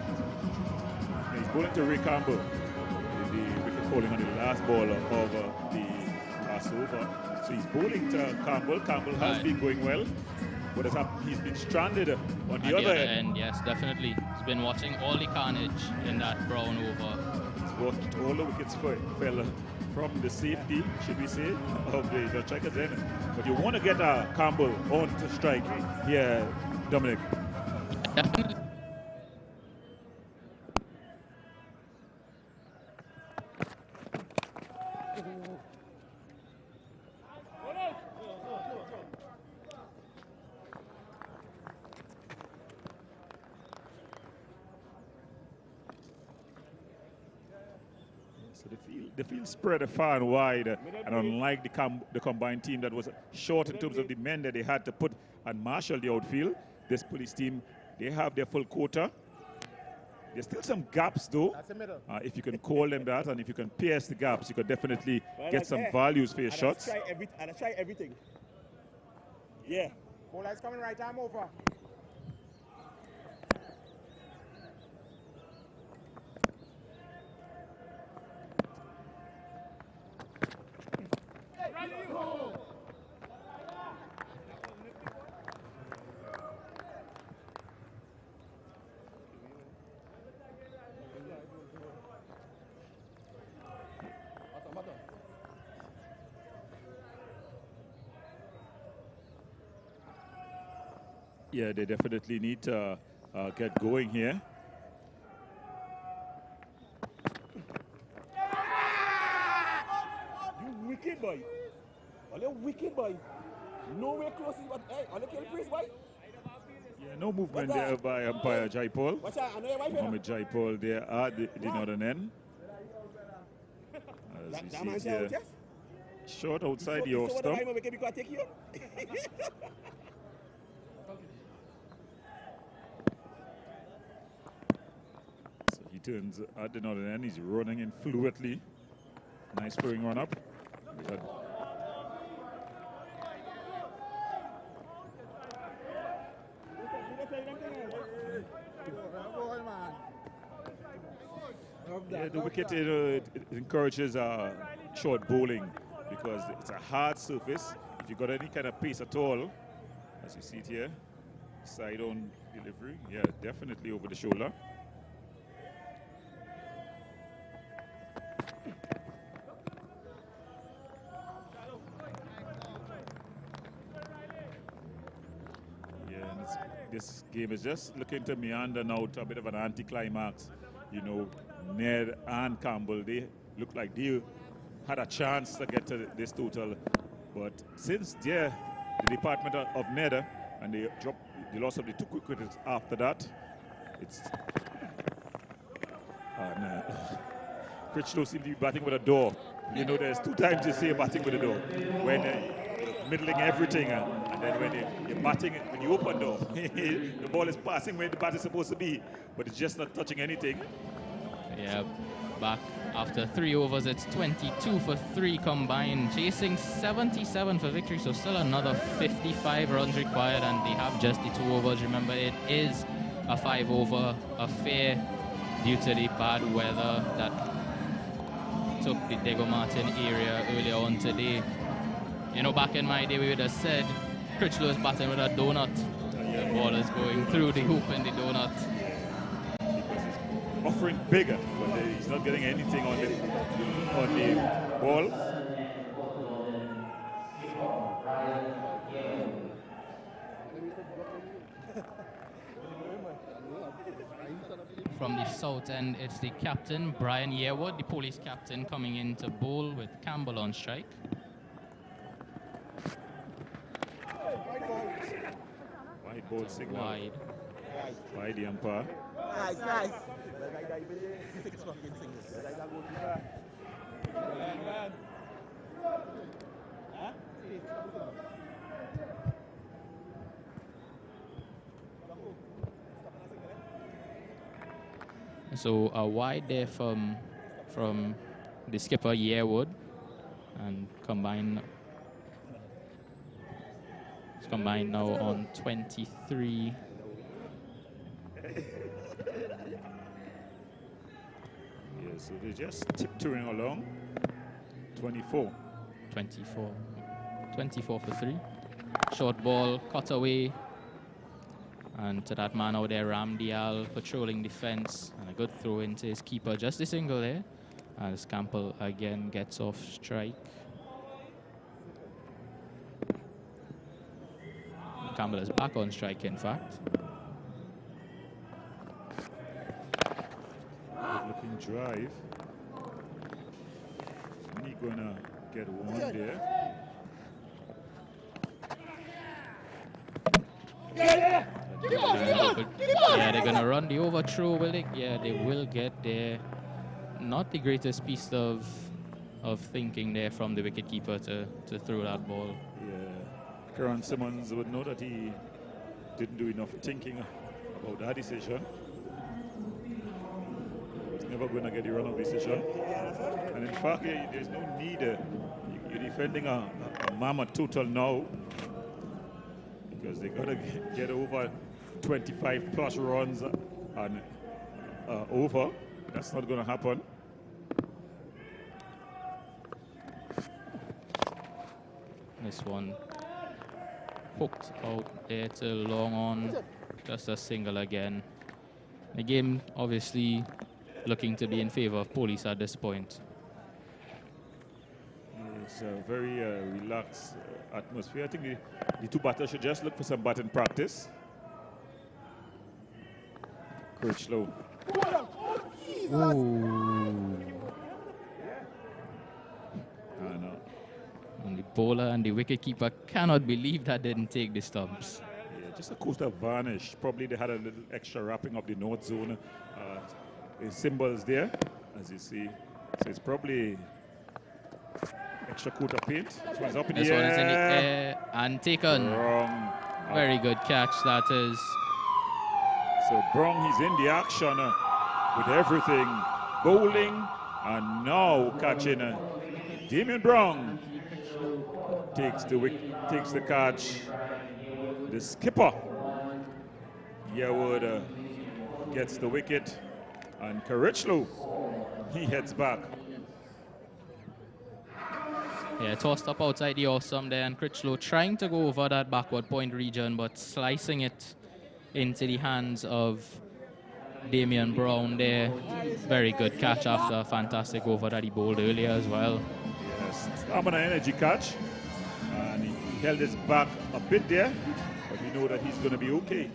Speaker 7: He's bowling to Ray Campbell, the wicket calling on the last ball of the last over. So he's bowling to Campbell. Campbell has been going well. What has happened? He's been stranded on the other end.
Speaker 8: Yes, definitely. He's been watching all the carnage in that brown over.
Speaker 7: He's watched all the wickets fell from the safety, should we say, of the strikers end. But you want to get Campbell on to strike here, Dominic.
Speaker 8: Definitely.
Speaker 7: So the field spread far and wide, and unlike the combined team that was short in terms of the men that they had to put and marshal the outfield, this police team, they have their full quota. There's still some gaps though, if you can call them that, and if you can pierce the gaps, you can definitely get some values for your shots.
Speaker 6: I try everything. Yeah. Bowler is coming right arm over.
Speaker 7: Yeah, they definitely need to get going here.
Speaker 6: You wicked boy. Are you wicked boy? Nowhere close, but hey, are you kill freeze boy?
Speaker 7: Yeah, no movement there by umpire Jaipal. Mohamed Jaipal there at the northern end. As we see here, short outside the off stump. So he turns at the northern end. He's running in fluently. Nice throwing run up. But yeah, the wicket it encourages short bowling because it's a hard surface. If you got any kind of pace at all, as you see it here, side on delivery, yeah, definitely over the shoulder. Yeah, and this game is just looking to meander now to a bit of an anticlimax. You know, Ned and Campbell, they look like they had a chance to get to this total. But since the department of Ned and they dropped the loss of the two quick wickets after that, it's Critchlow seems to be batting with a door. You know, there's two times you say batting with a door. When you're middling everything and then when you're batting, when you open door, the ball is passing where the bat is supposed to be, but it's just not touching anything.
Speaker 8: Yeah, back after 3 overs, it's 22 for 3 combined, chasing 77 for victory, so still another 55 runs required, and they have just the 2 overs. Remember, it is a 5-over affair due to the bad weather that took the Diego Martin area earlier on today. You know, back in my day, we would have said Critchlow is batting with a donut. The ball is going through the hoop in the donut.
Speaker 7: offering bigger, but he's not getting anything on the ball.
Speaker 8: From the south end, it's the captain, Brian Yearwood, the police captain, coming in to bowl with Campbell on strike.
Speaker 7: Wide ball signal.
Speaker 8: Wide.
Speaker 7: By the umpire.
Speaker 6: Nice.
Speaker 8: So a wide there from the skipper Yearwood, and combined now on 23.
Speaker 7: Yeah, so they're just tiptoeing along. 24.
Speaker 8: 24 for 3. Short ball, cut away. And to that man out there, Ramdial, patrolling the fence. And a good throw into his keeper. Just a single there. As Campbell again gets off strike. Campbell is back on strike, in fact.
Speaker 7: Good-looking drive. He gonna get one there.
Speaker 8: Yeah, they're gonna run the overthrow, will they? Yeah, they will get there. Not the greatest piece of thinking there from the wicketkeeper to throw that ball.
Speaker 7: Yeah, Karen Simmons would know that he didn't do enough thinking about that decision. He's never going to get the run-up decision. And in fact, there's no need. You're defending a mammoth total now, because they got to get over 25 plus runs and over. That's not going to happen.
Speaker 8: This one hooked out there to long on. Just a single again. The game obviously looking to be in favor of Police at this point.
Speaker 7: It's a very relaxed atmosphere. I think the two batters should just look for some batting practice. Critchlow.
Speaker 8: And the bowler and the wicketkeeper cannot believe that didn't take the stumps.
Speaker 7: Yeah, just a coaster varnish. Probably they had a little extra wrapping of the north zone. The symbols there, as you see. So it's probably extra coat of paint. This one's up in
Speaker 8: This
Speaker 7: the
Speaker 8: one
Speaker 7: air.
Speaker 8: is in the air and taken.
Speaker 7: Wrong.
Speaker 8: Very good catch, that is.
Speaker 7: So Brong, he's in the action with everything. Bowling and now catching. Damien Brong takes the catch. The skipper, Yearwood, gets the wicket. And Critchlow, he heads back.
Speaker 8: Yeah, tossed up outside the awesome there, and Critchlow trying to go over that backward point region, but slicing it into the hands of Damien Brown there. Very good catch after a fantastic over that he bowled earlier as well.
Speaker 7: Yes, stamina energy catch. And he held his back a bit there, but we know that he's going to be okay.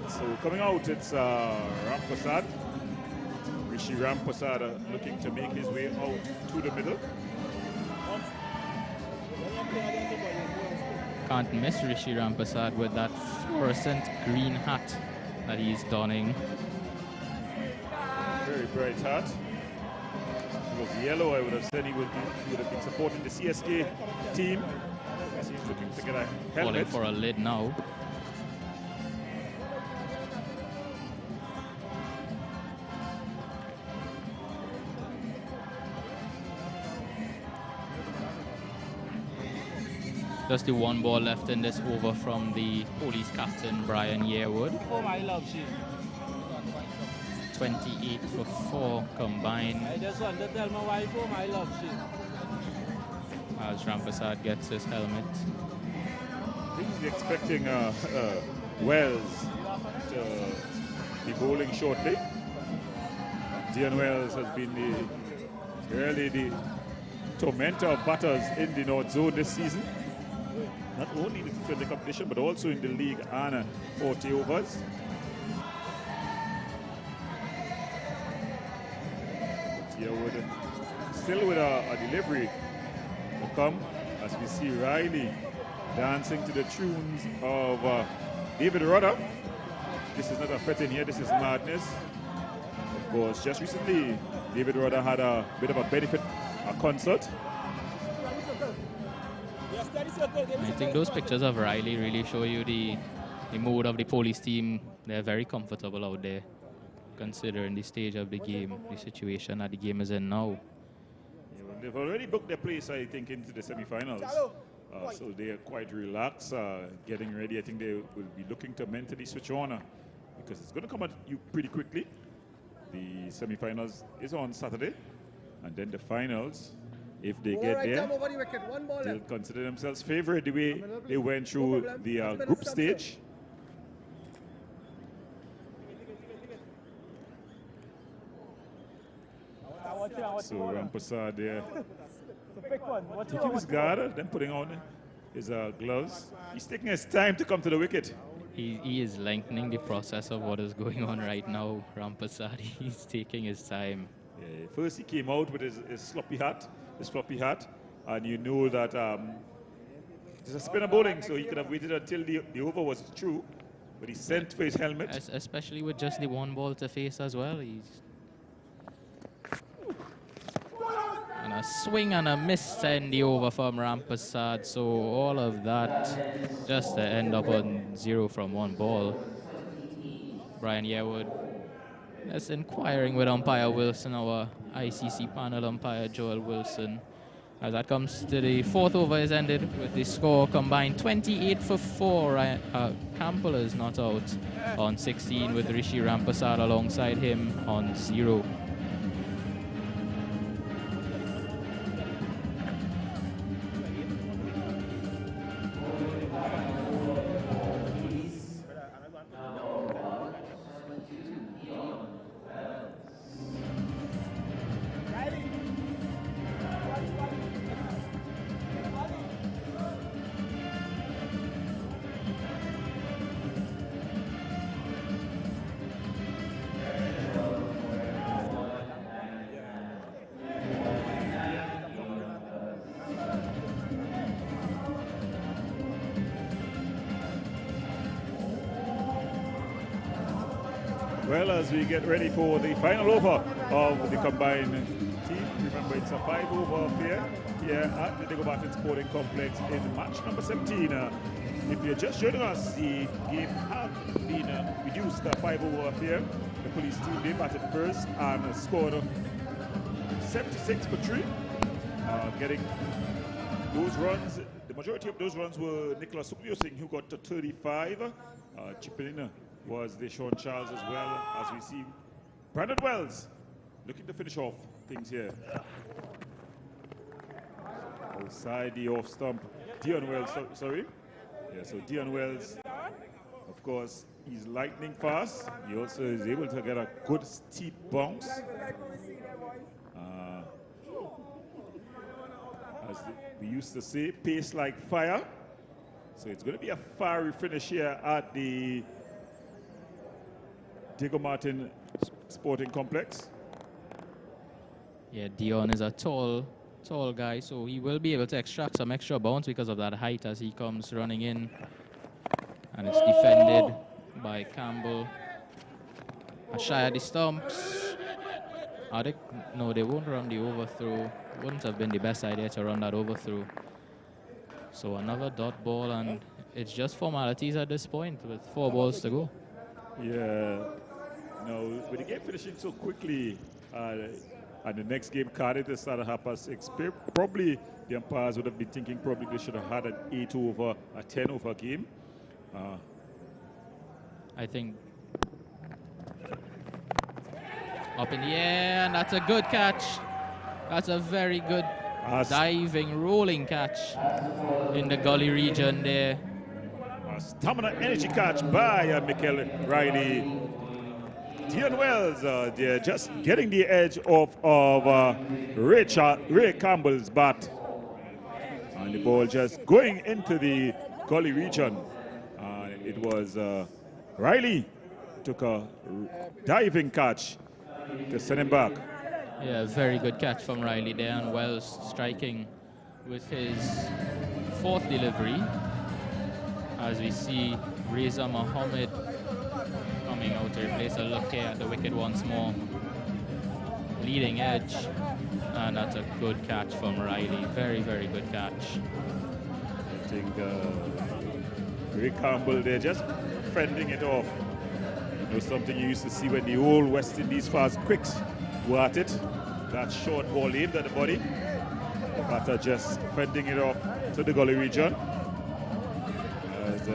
Speaker 7: So coming out, it's Rampasad. Rishi Rampasad looking to make his way out to the middle.
Speaker 8: Can't miss Rishi Rampasad with that fluorescent green hat that he's donning.
Speaker 7: Very bright hat. If it was yellow, I would have said he would have been supporting the CSK team. He's looking to get a
Speaker 8: Falling
Speaker 7: helmet.
Speaker 8: for a lid now. Just the one ball left in this over from the Police captain, Brian Yearwood. 28 for 4 combined.
Speaker 9: I just want to tell my wife who my love she.
Speaker 8: As Rampasad gets his helmet.
Speaker 7: I think he's expecting Wells to be bowling shortly. Dion Wells has been really the tormentor of batters in the North Zone this season. Not only in the T20 competition, but also in the league and 40 overs. Here still with a delivery to come as we see Riley dancing to the tunes of David Rudder. This is not a fretting here, this is madness. Of course, just recently, David Rudder had a bit of a benefit, a concert.
Speaker 8: I think those pictures of Riley really show you the mood of the police team. They're very comfortable out there, considering the stage of the game, the situation that the game is in now.
Speaker 7: Yeah, well, they've already booked their place, I think, into the semi-finals. So they are quite relaxed, getting ready. I think they will be looking to mentally switch on because it's going to come at you pretty quickly. The semi-finals is on Saturday, and then the finals, if they get there, they'll consider themselves favourite the way they went through the group stage. So Rampasad there. Taking his guard, then putting on his gloves. He's taking his time to come to the wicket.
Speaker 8: He is lengthening the process of what is going on right now, Rampasad. He's taking his time.
Speaker 7: Yeah, first he came out with his floppy hat, and you know that it's a spinner bowling, so he could have waited until the over was through, but he sent for his helmet.
Speaker 8: Especially with just the one ball to face as well. And a swing and a miss to end the over from Rampasad. So all of that just to end up on 0 from 1 ball. Brian Yearwood is inquiring with umpire Wilson, our ICC panel umpire Joel Wilson. As that comes to the 4th over is ended with the score combined 28 for 4. Campbell is not out on 16 with Rishi Rampasad alongside him on 0.
Speaker 7: Well, as we get ready for the final over of the combined team, remember it's a 5-over affair here at the Diego Martin Sporting Complex in match number 17. If you're just joining us, the game has been reduced to a 5-over affair. The police team, they batted first and scored 76 for 3, getting those runs. The majority of those runs were Nicholas Sukyosing, who got to 35. Chipping in was the Sean Charles as well, as we see Brandon Wells looking to finish off things here. Outside the off stump, Dion Wells, sorry. Yeah, so Dion Wells, of course, he's lightning fast. He also is able to get a good steep bounce. As we used to say, pace like fire. So it's going to be a fiery finish here at the Diego Martin Sporting Complex.
Speaker 8: Yeah, Dion is a tall guy, so he will be able to extract some extra bounce because of that height as he comes running in. And it's defended by Campbell. A shy at the stumps. No, they won't run the overthrow. Wouldn't have been the best idea to run that overthrow. So another dot ball, and it's just formalities at this point with 4 balls to go.
Speaker 7: Yeah. No, with the game finishing so quickly, and the next game Cardiff to start at 6:30, probably the umpires would have been thinking probably they should have had an 8-over, a 10-over game.
Speaker 8: I think up in the air, and that's a good catch. That's a very good diving, rolling catch in the gully region there.
Speaker 7: A stamina energy catch by Michael Riley. Dion Wells, they're just getting the edge of Ray Campbell's bat. And the ball just going into the gully region. It was Riley took a diving catch to send him back.
Speaker 8: Yeah, very good catch from Riley there, and Wells striking with his fourth delivery. As we see Reza Mohammed coming out to replace a look here at the wicket once more. Leading edge, and that's a good catch from Riley. Very, very good catch.
Speaker 7: I think Ray Campbell, they're just fending it off. You know, something you used to see when the old West Indies fast quicks were at it. That short ball aimed at the body. The batter just fending it off to the gully region. As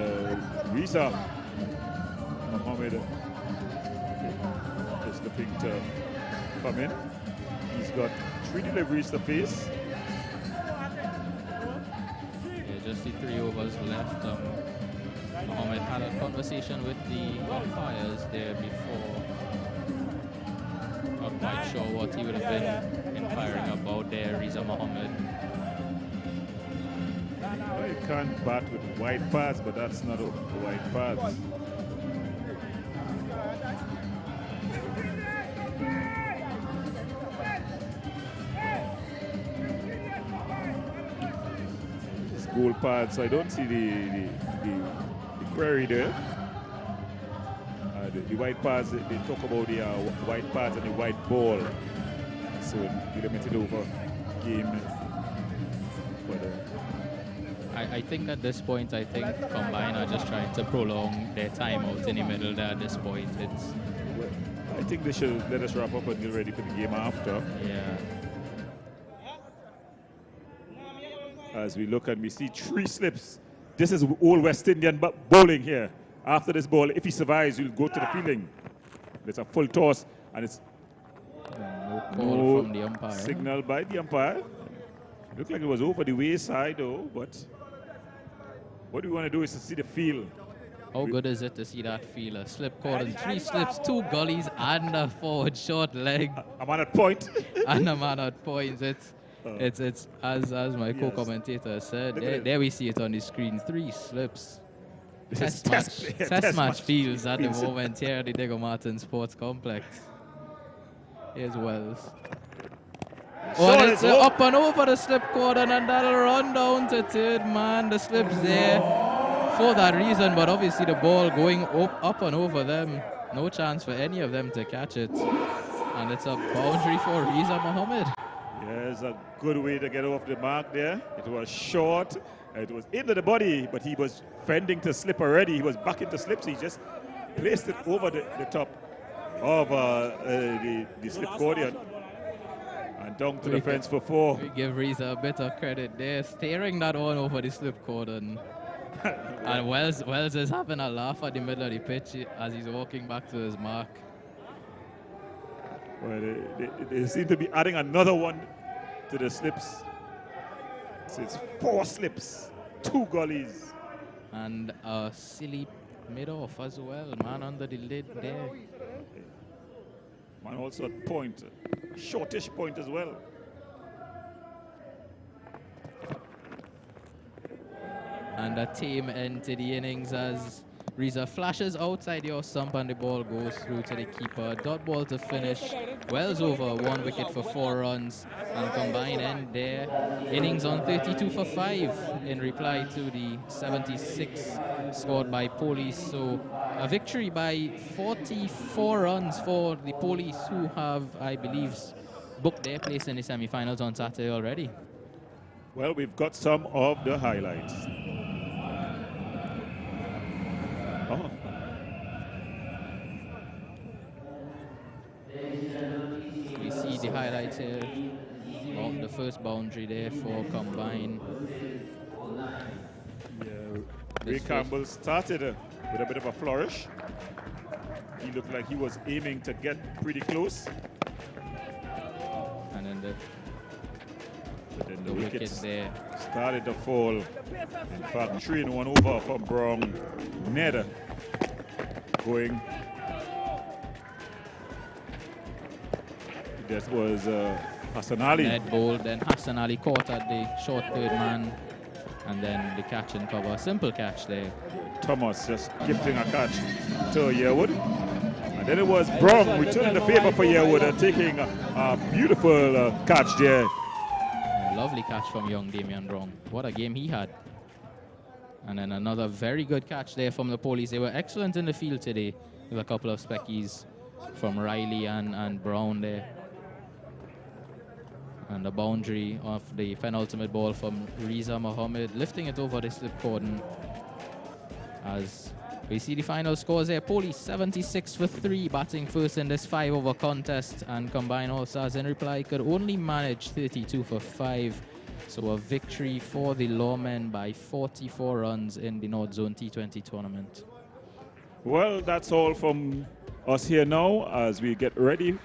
Speaker 7: Reza Mohammed is looking to come in. He's got 3 deliveries to face.
Speaker 8: Yeah, just the 3 overs left. Mohammed had a conversation with the umpires there before. Not quite sure what he would have been inquiring about there, Reza Mohammed.
Speaker 7: You can't bat with wide paths, but that's not a wide path. It's goal paths, so I don't see the query there. The white pads, they talk about the white pads and the white ball. So the limited over game. But,
Speaker 8: I think at this point, I think Combine are just trying to prolong their timeout in the middle there at this point.
Speaker 7: Well, I think they should let us wrap up and get ready for the game after.
Speaker 8: Yeah.
Speaker 7: As we look and we see 3 slips. This is all West Indian bowling here. After this ball, if he survives, he'll go to the fielding. There's a full toss, and it's
Speaker 8: no call from the umpire.
Speaker 7: Signal by the umpire. Looked like it was over the wayside, though, but what we want to do is to see the field.
Speaker 8: How good is it to see that field? A slip cordon, 3 slips, 2 gullies, and a forward short leg.
Speaker 7: A man at point.
Speaker 8: And a man at points. It's as my co-commentator said. There we see it on the screen. 3 slips. Test match fields at the moment here at the Diego Martin Sports Complex. Here's Wells. Oh, and it's up and over the slip cordon, and that'll run down to third man. The slip's there for that reason, but obviously the ball going up and over them. No chance for any of them to catch it. And it's a boundary for Reza Mohammed.
Speaker 7: Yes, a good way to get off the mark there. It was short. It was into the body, but he was fending to slip already. He was back into slip, so he just placed it over the top of the slip cordon and down to the fence for 4.
Speaker 8: We give Reza a bit of credit there, steering that one over the slip cordon. And Wells is having a laugh at the middle of the pitch as he's walking back to his mark.
Speaker 7: Well, they seem to be adding another one to the slips. So it's 4 slips, 2 gullies.
Speaker 8: And a silly mid-off as well. Man under the lid there.
Speaker 7: Man also at point, shortish point as well.
Speaker 8: And a tame end to the innings as Reza flashes outside your stump and the ball goes through to the keeper. Dot ball to finish. Wells over 1 wicket for 4 runs. And Combine end there. Innings on 32 for 5 in reply to the 76 scored by Police. So a victory by 44 runs for the Police, who have, I believe, booked their place in the semi-finals on Saturday already.
Speaker 7: Well, we've got some of the highlights. Oh.
Speaker 8: We see the highlights here of the first boundary there for Combine.
Speaker 7: Yeah, Ray Campbell started with a bit of a flourish. He looked like he was aiming to get pretty close.
Speaker 8: And then
Speaker 7: the wickets
Speaker 8: there
Speaker 7: started to fall. In fact, 3-1 over from Brown. Ned going That was Hassan Ali.
Speaker 8: Net ball, then Hassan Ali caught at the short third man, and then the catch and cover. Simple catch there.
Speaker 7: Thomas just gifting a catch to Yearwood. And then it was Brown returning the favor for Yearwood and taking a beautiful catch there.
Speaker 8: Lovely catch from young Damian Brown. What a game he had. And then another very good catch there from the police. They were excellent in the field today with a couple of speckies from Riley and Brown there. And the boundary of the penultimate ball from Riza Mohammed, lifting it over the slip cordon. As we see the final scores there, Police 76 for 3, batting first in this 5-over contest, and Combined All-Stars in reply could only manage 32 for 5. So a victory for the Lawmen by 44 runs in the North Zone T20 tournament.
Speaker 7: Well, that's all from us here now as we get ready.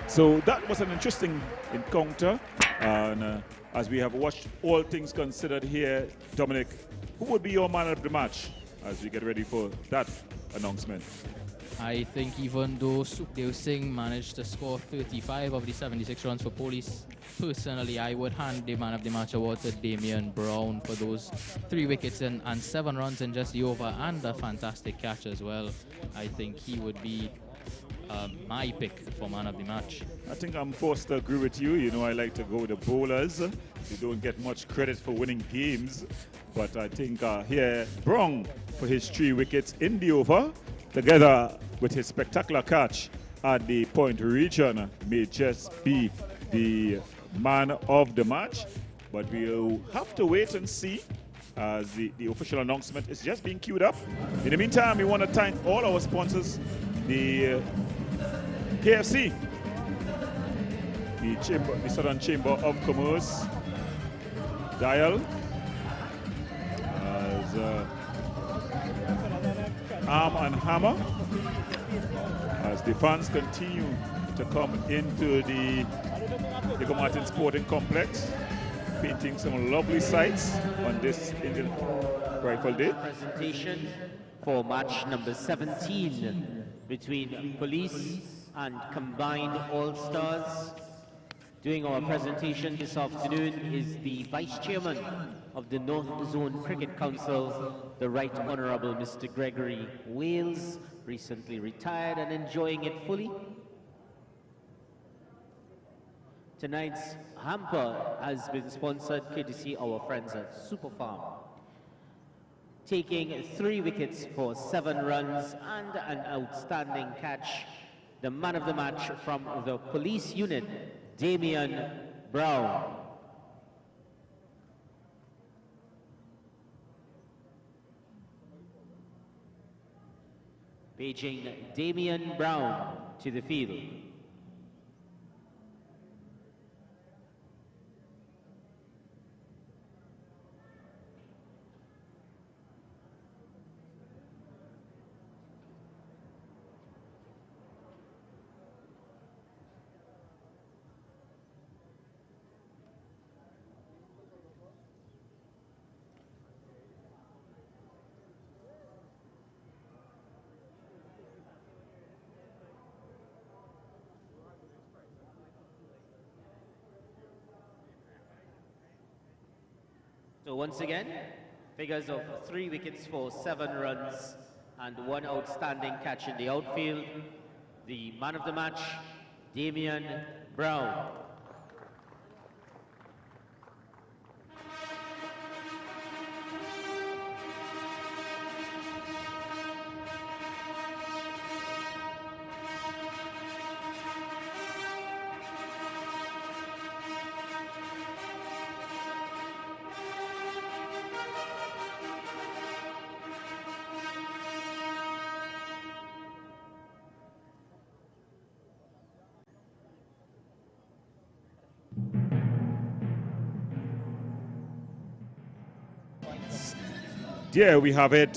Speaker 7: So that was an interesting encounter, and as we have watched all things considered here, Dominic, who would be your man of the match as we get ready for that announcement?
Speaker 8: I think even though Sukhdev Singh managed to score 35 of the 76 runs for Police, personally I would hand the man of the match award to Damian Brown for those 3 wickets and 7 runs in just the over, and a fantastic catch as well. I think he would be my pick for man of the match.
Speaker 7: I think I'm forced to agree with you. You know, I like to go with the bowlers. They don't get much credit for winning games. But I think here, Brown for his 3 wickets in the over, together with his spectacular catch at the point region, may just be the man of the match. But we'll have to wait and see as the official announcement is just being queued up. In the meantime, we want to thank all our sponsors, the KFC, the Southern Chamber of Commerce, Dial, as Arm and Hammer, as the fans continue to come into the Diego Martin Sporting Complex, painting some lovely sights on this Indian Rifle Day.
Speaker 5: Presentation for match number 17 between Police and Combined All-Stars. Doing our presentation this afternoon is the Vice Chairman of the North Zone Cricket Council, the Right Honourable Mr. Gregory Wales, recently retired and enjoying it fully. Tonight's hamper has been sponsored courtesy our friends at Superfarm. Taking 3 wickets for 7 runs and an outstanding catch, the man of the match from the Police unit, Damian Brown. Paging Damian Brown to the field. So once again, figures of 3 wickets for 7 runs and 1 outstanding catch in the outfield. The man of the match, Damian Brown.
Speaker 7: There we have it,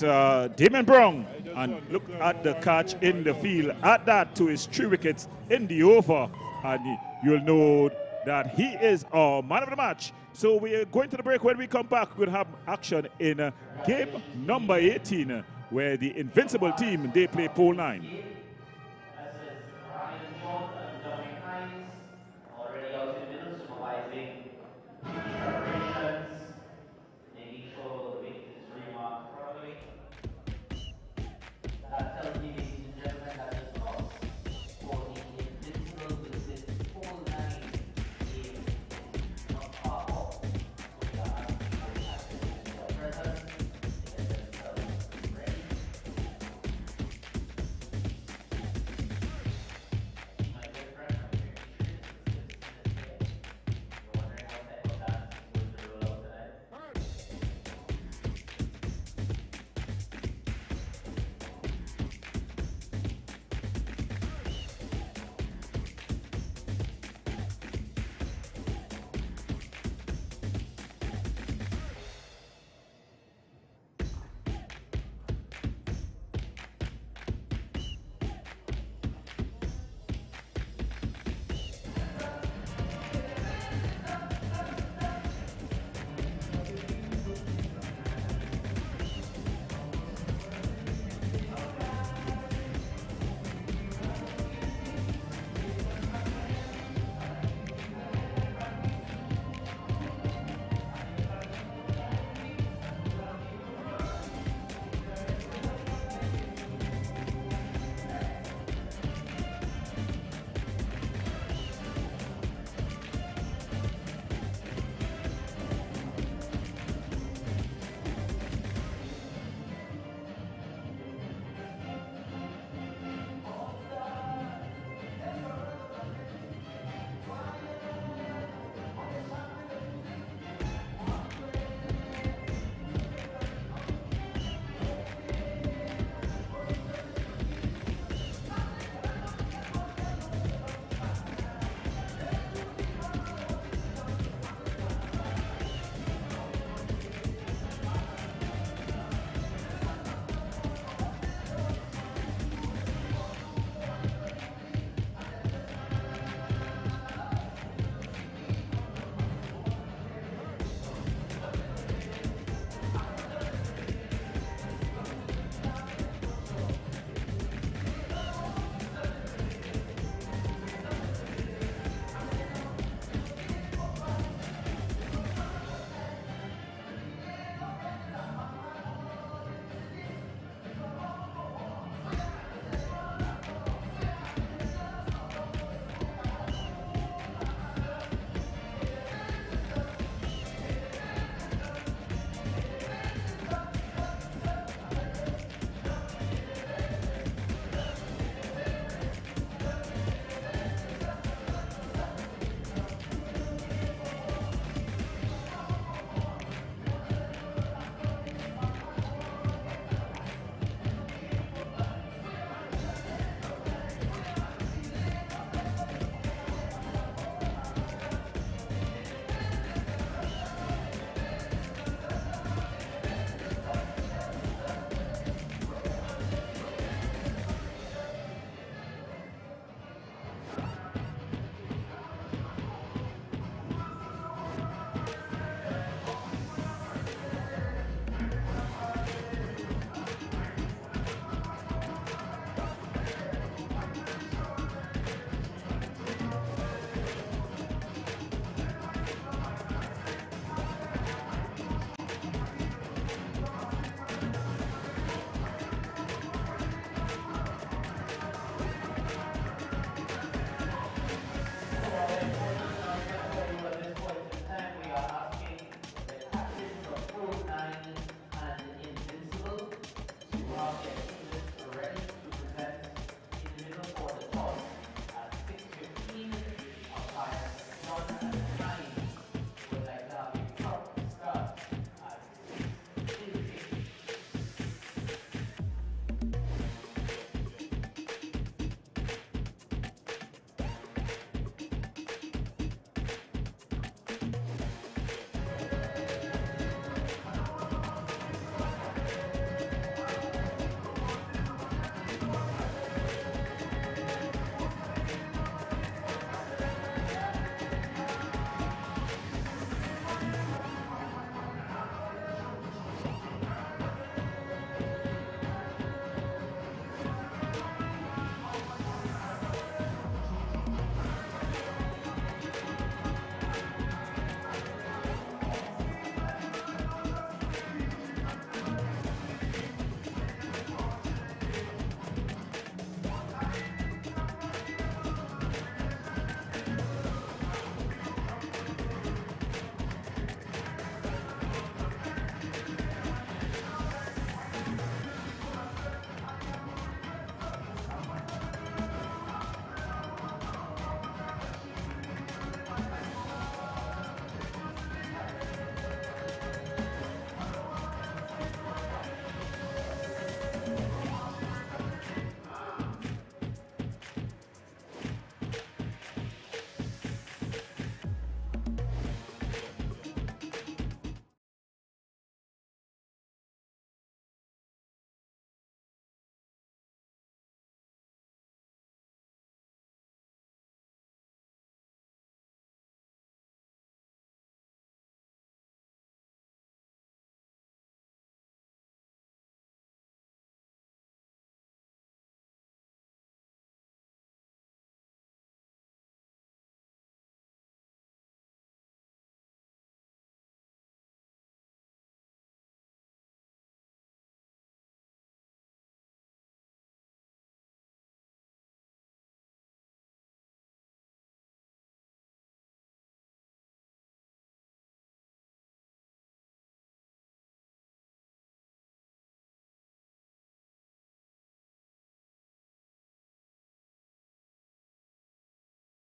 Speaker 7: Damian Brown, and look at the catch in the field. Add that to his 3 wickets in the over, and you'll know that he is our man of the match. So we are going to the break. When we come back, we'll have action in game number 18, where the Invincible team, they play pole 9.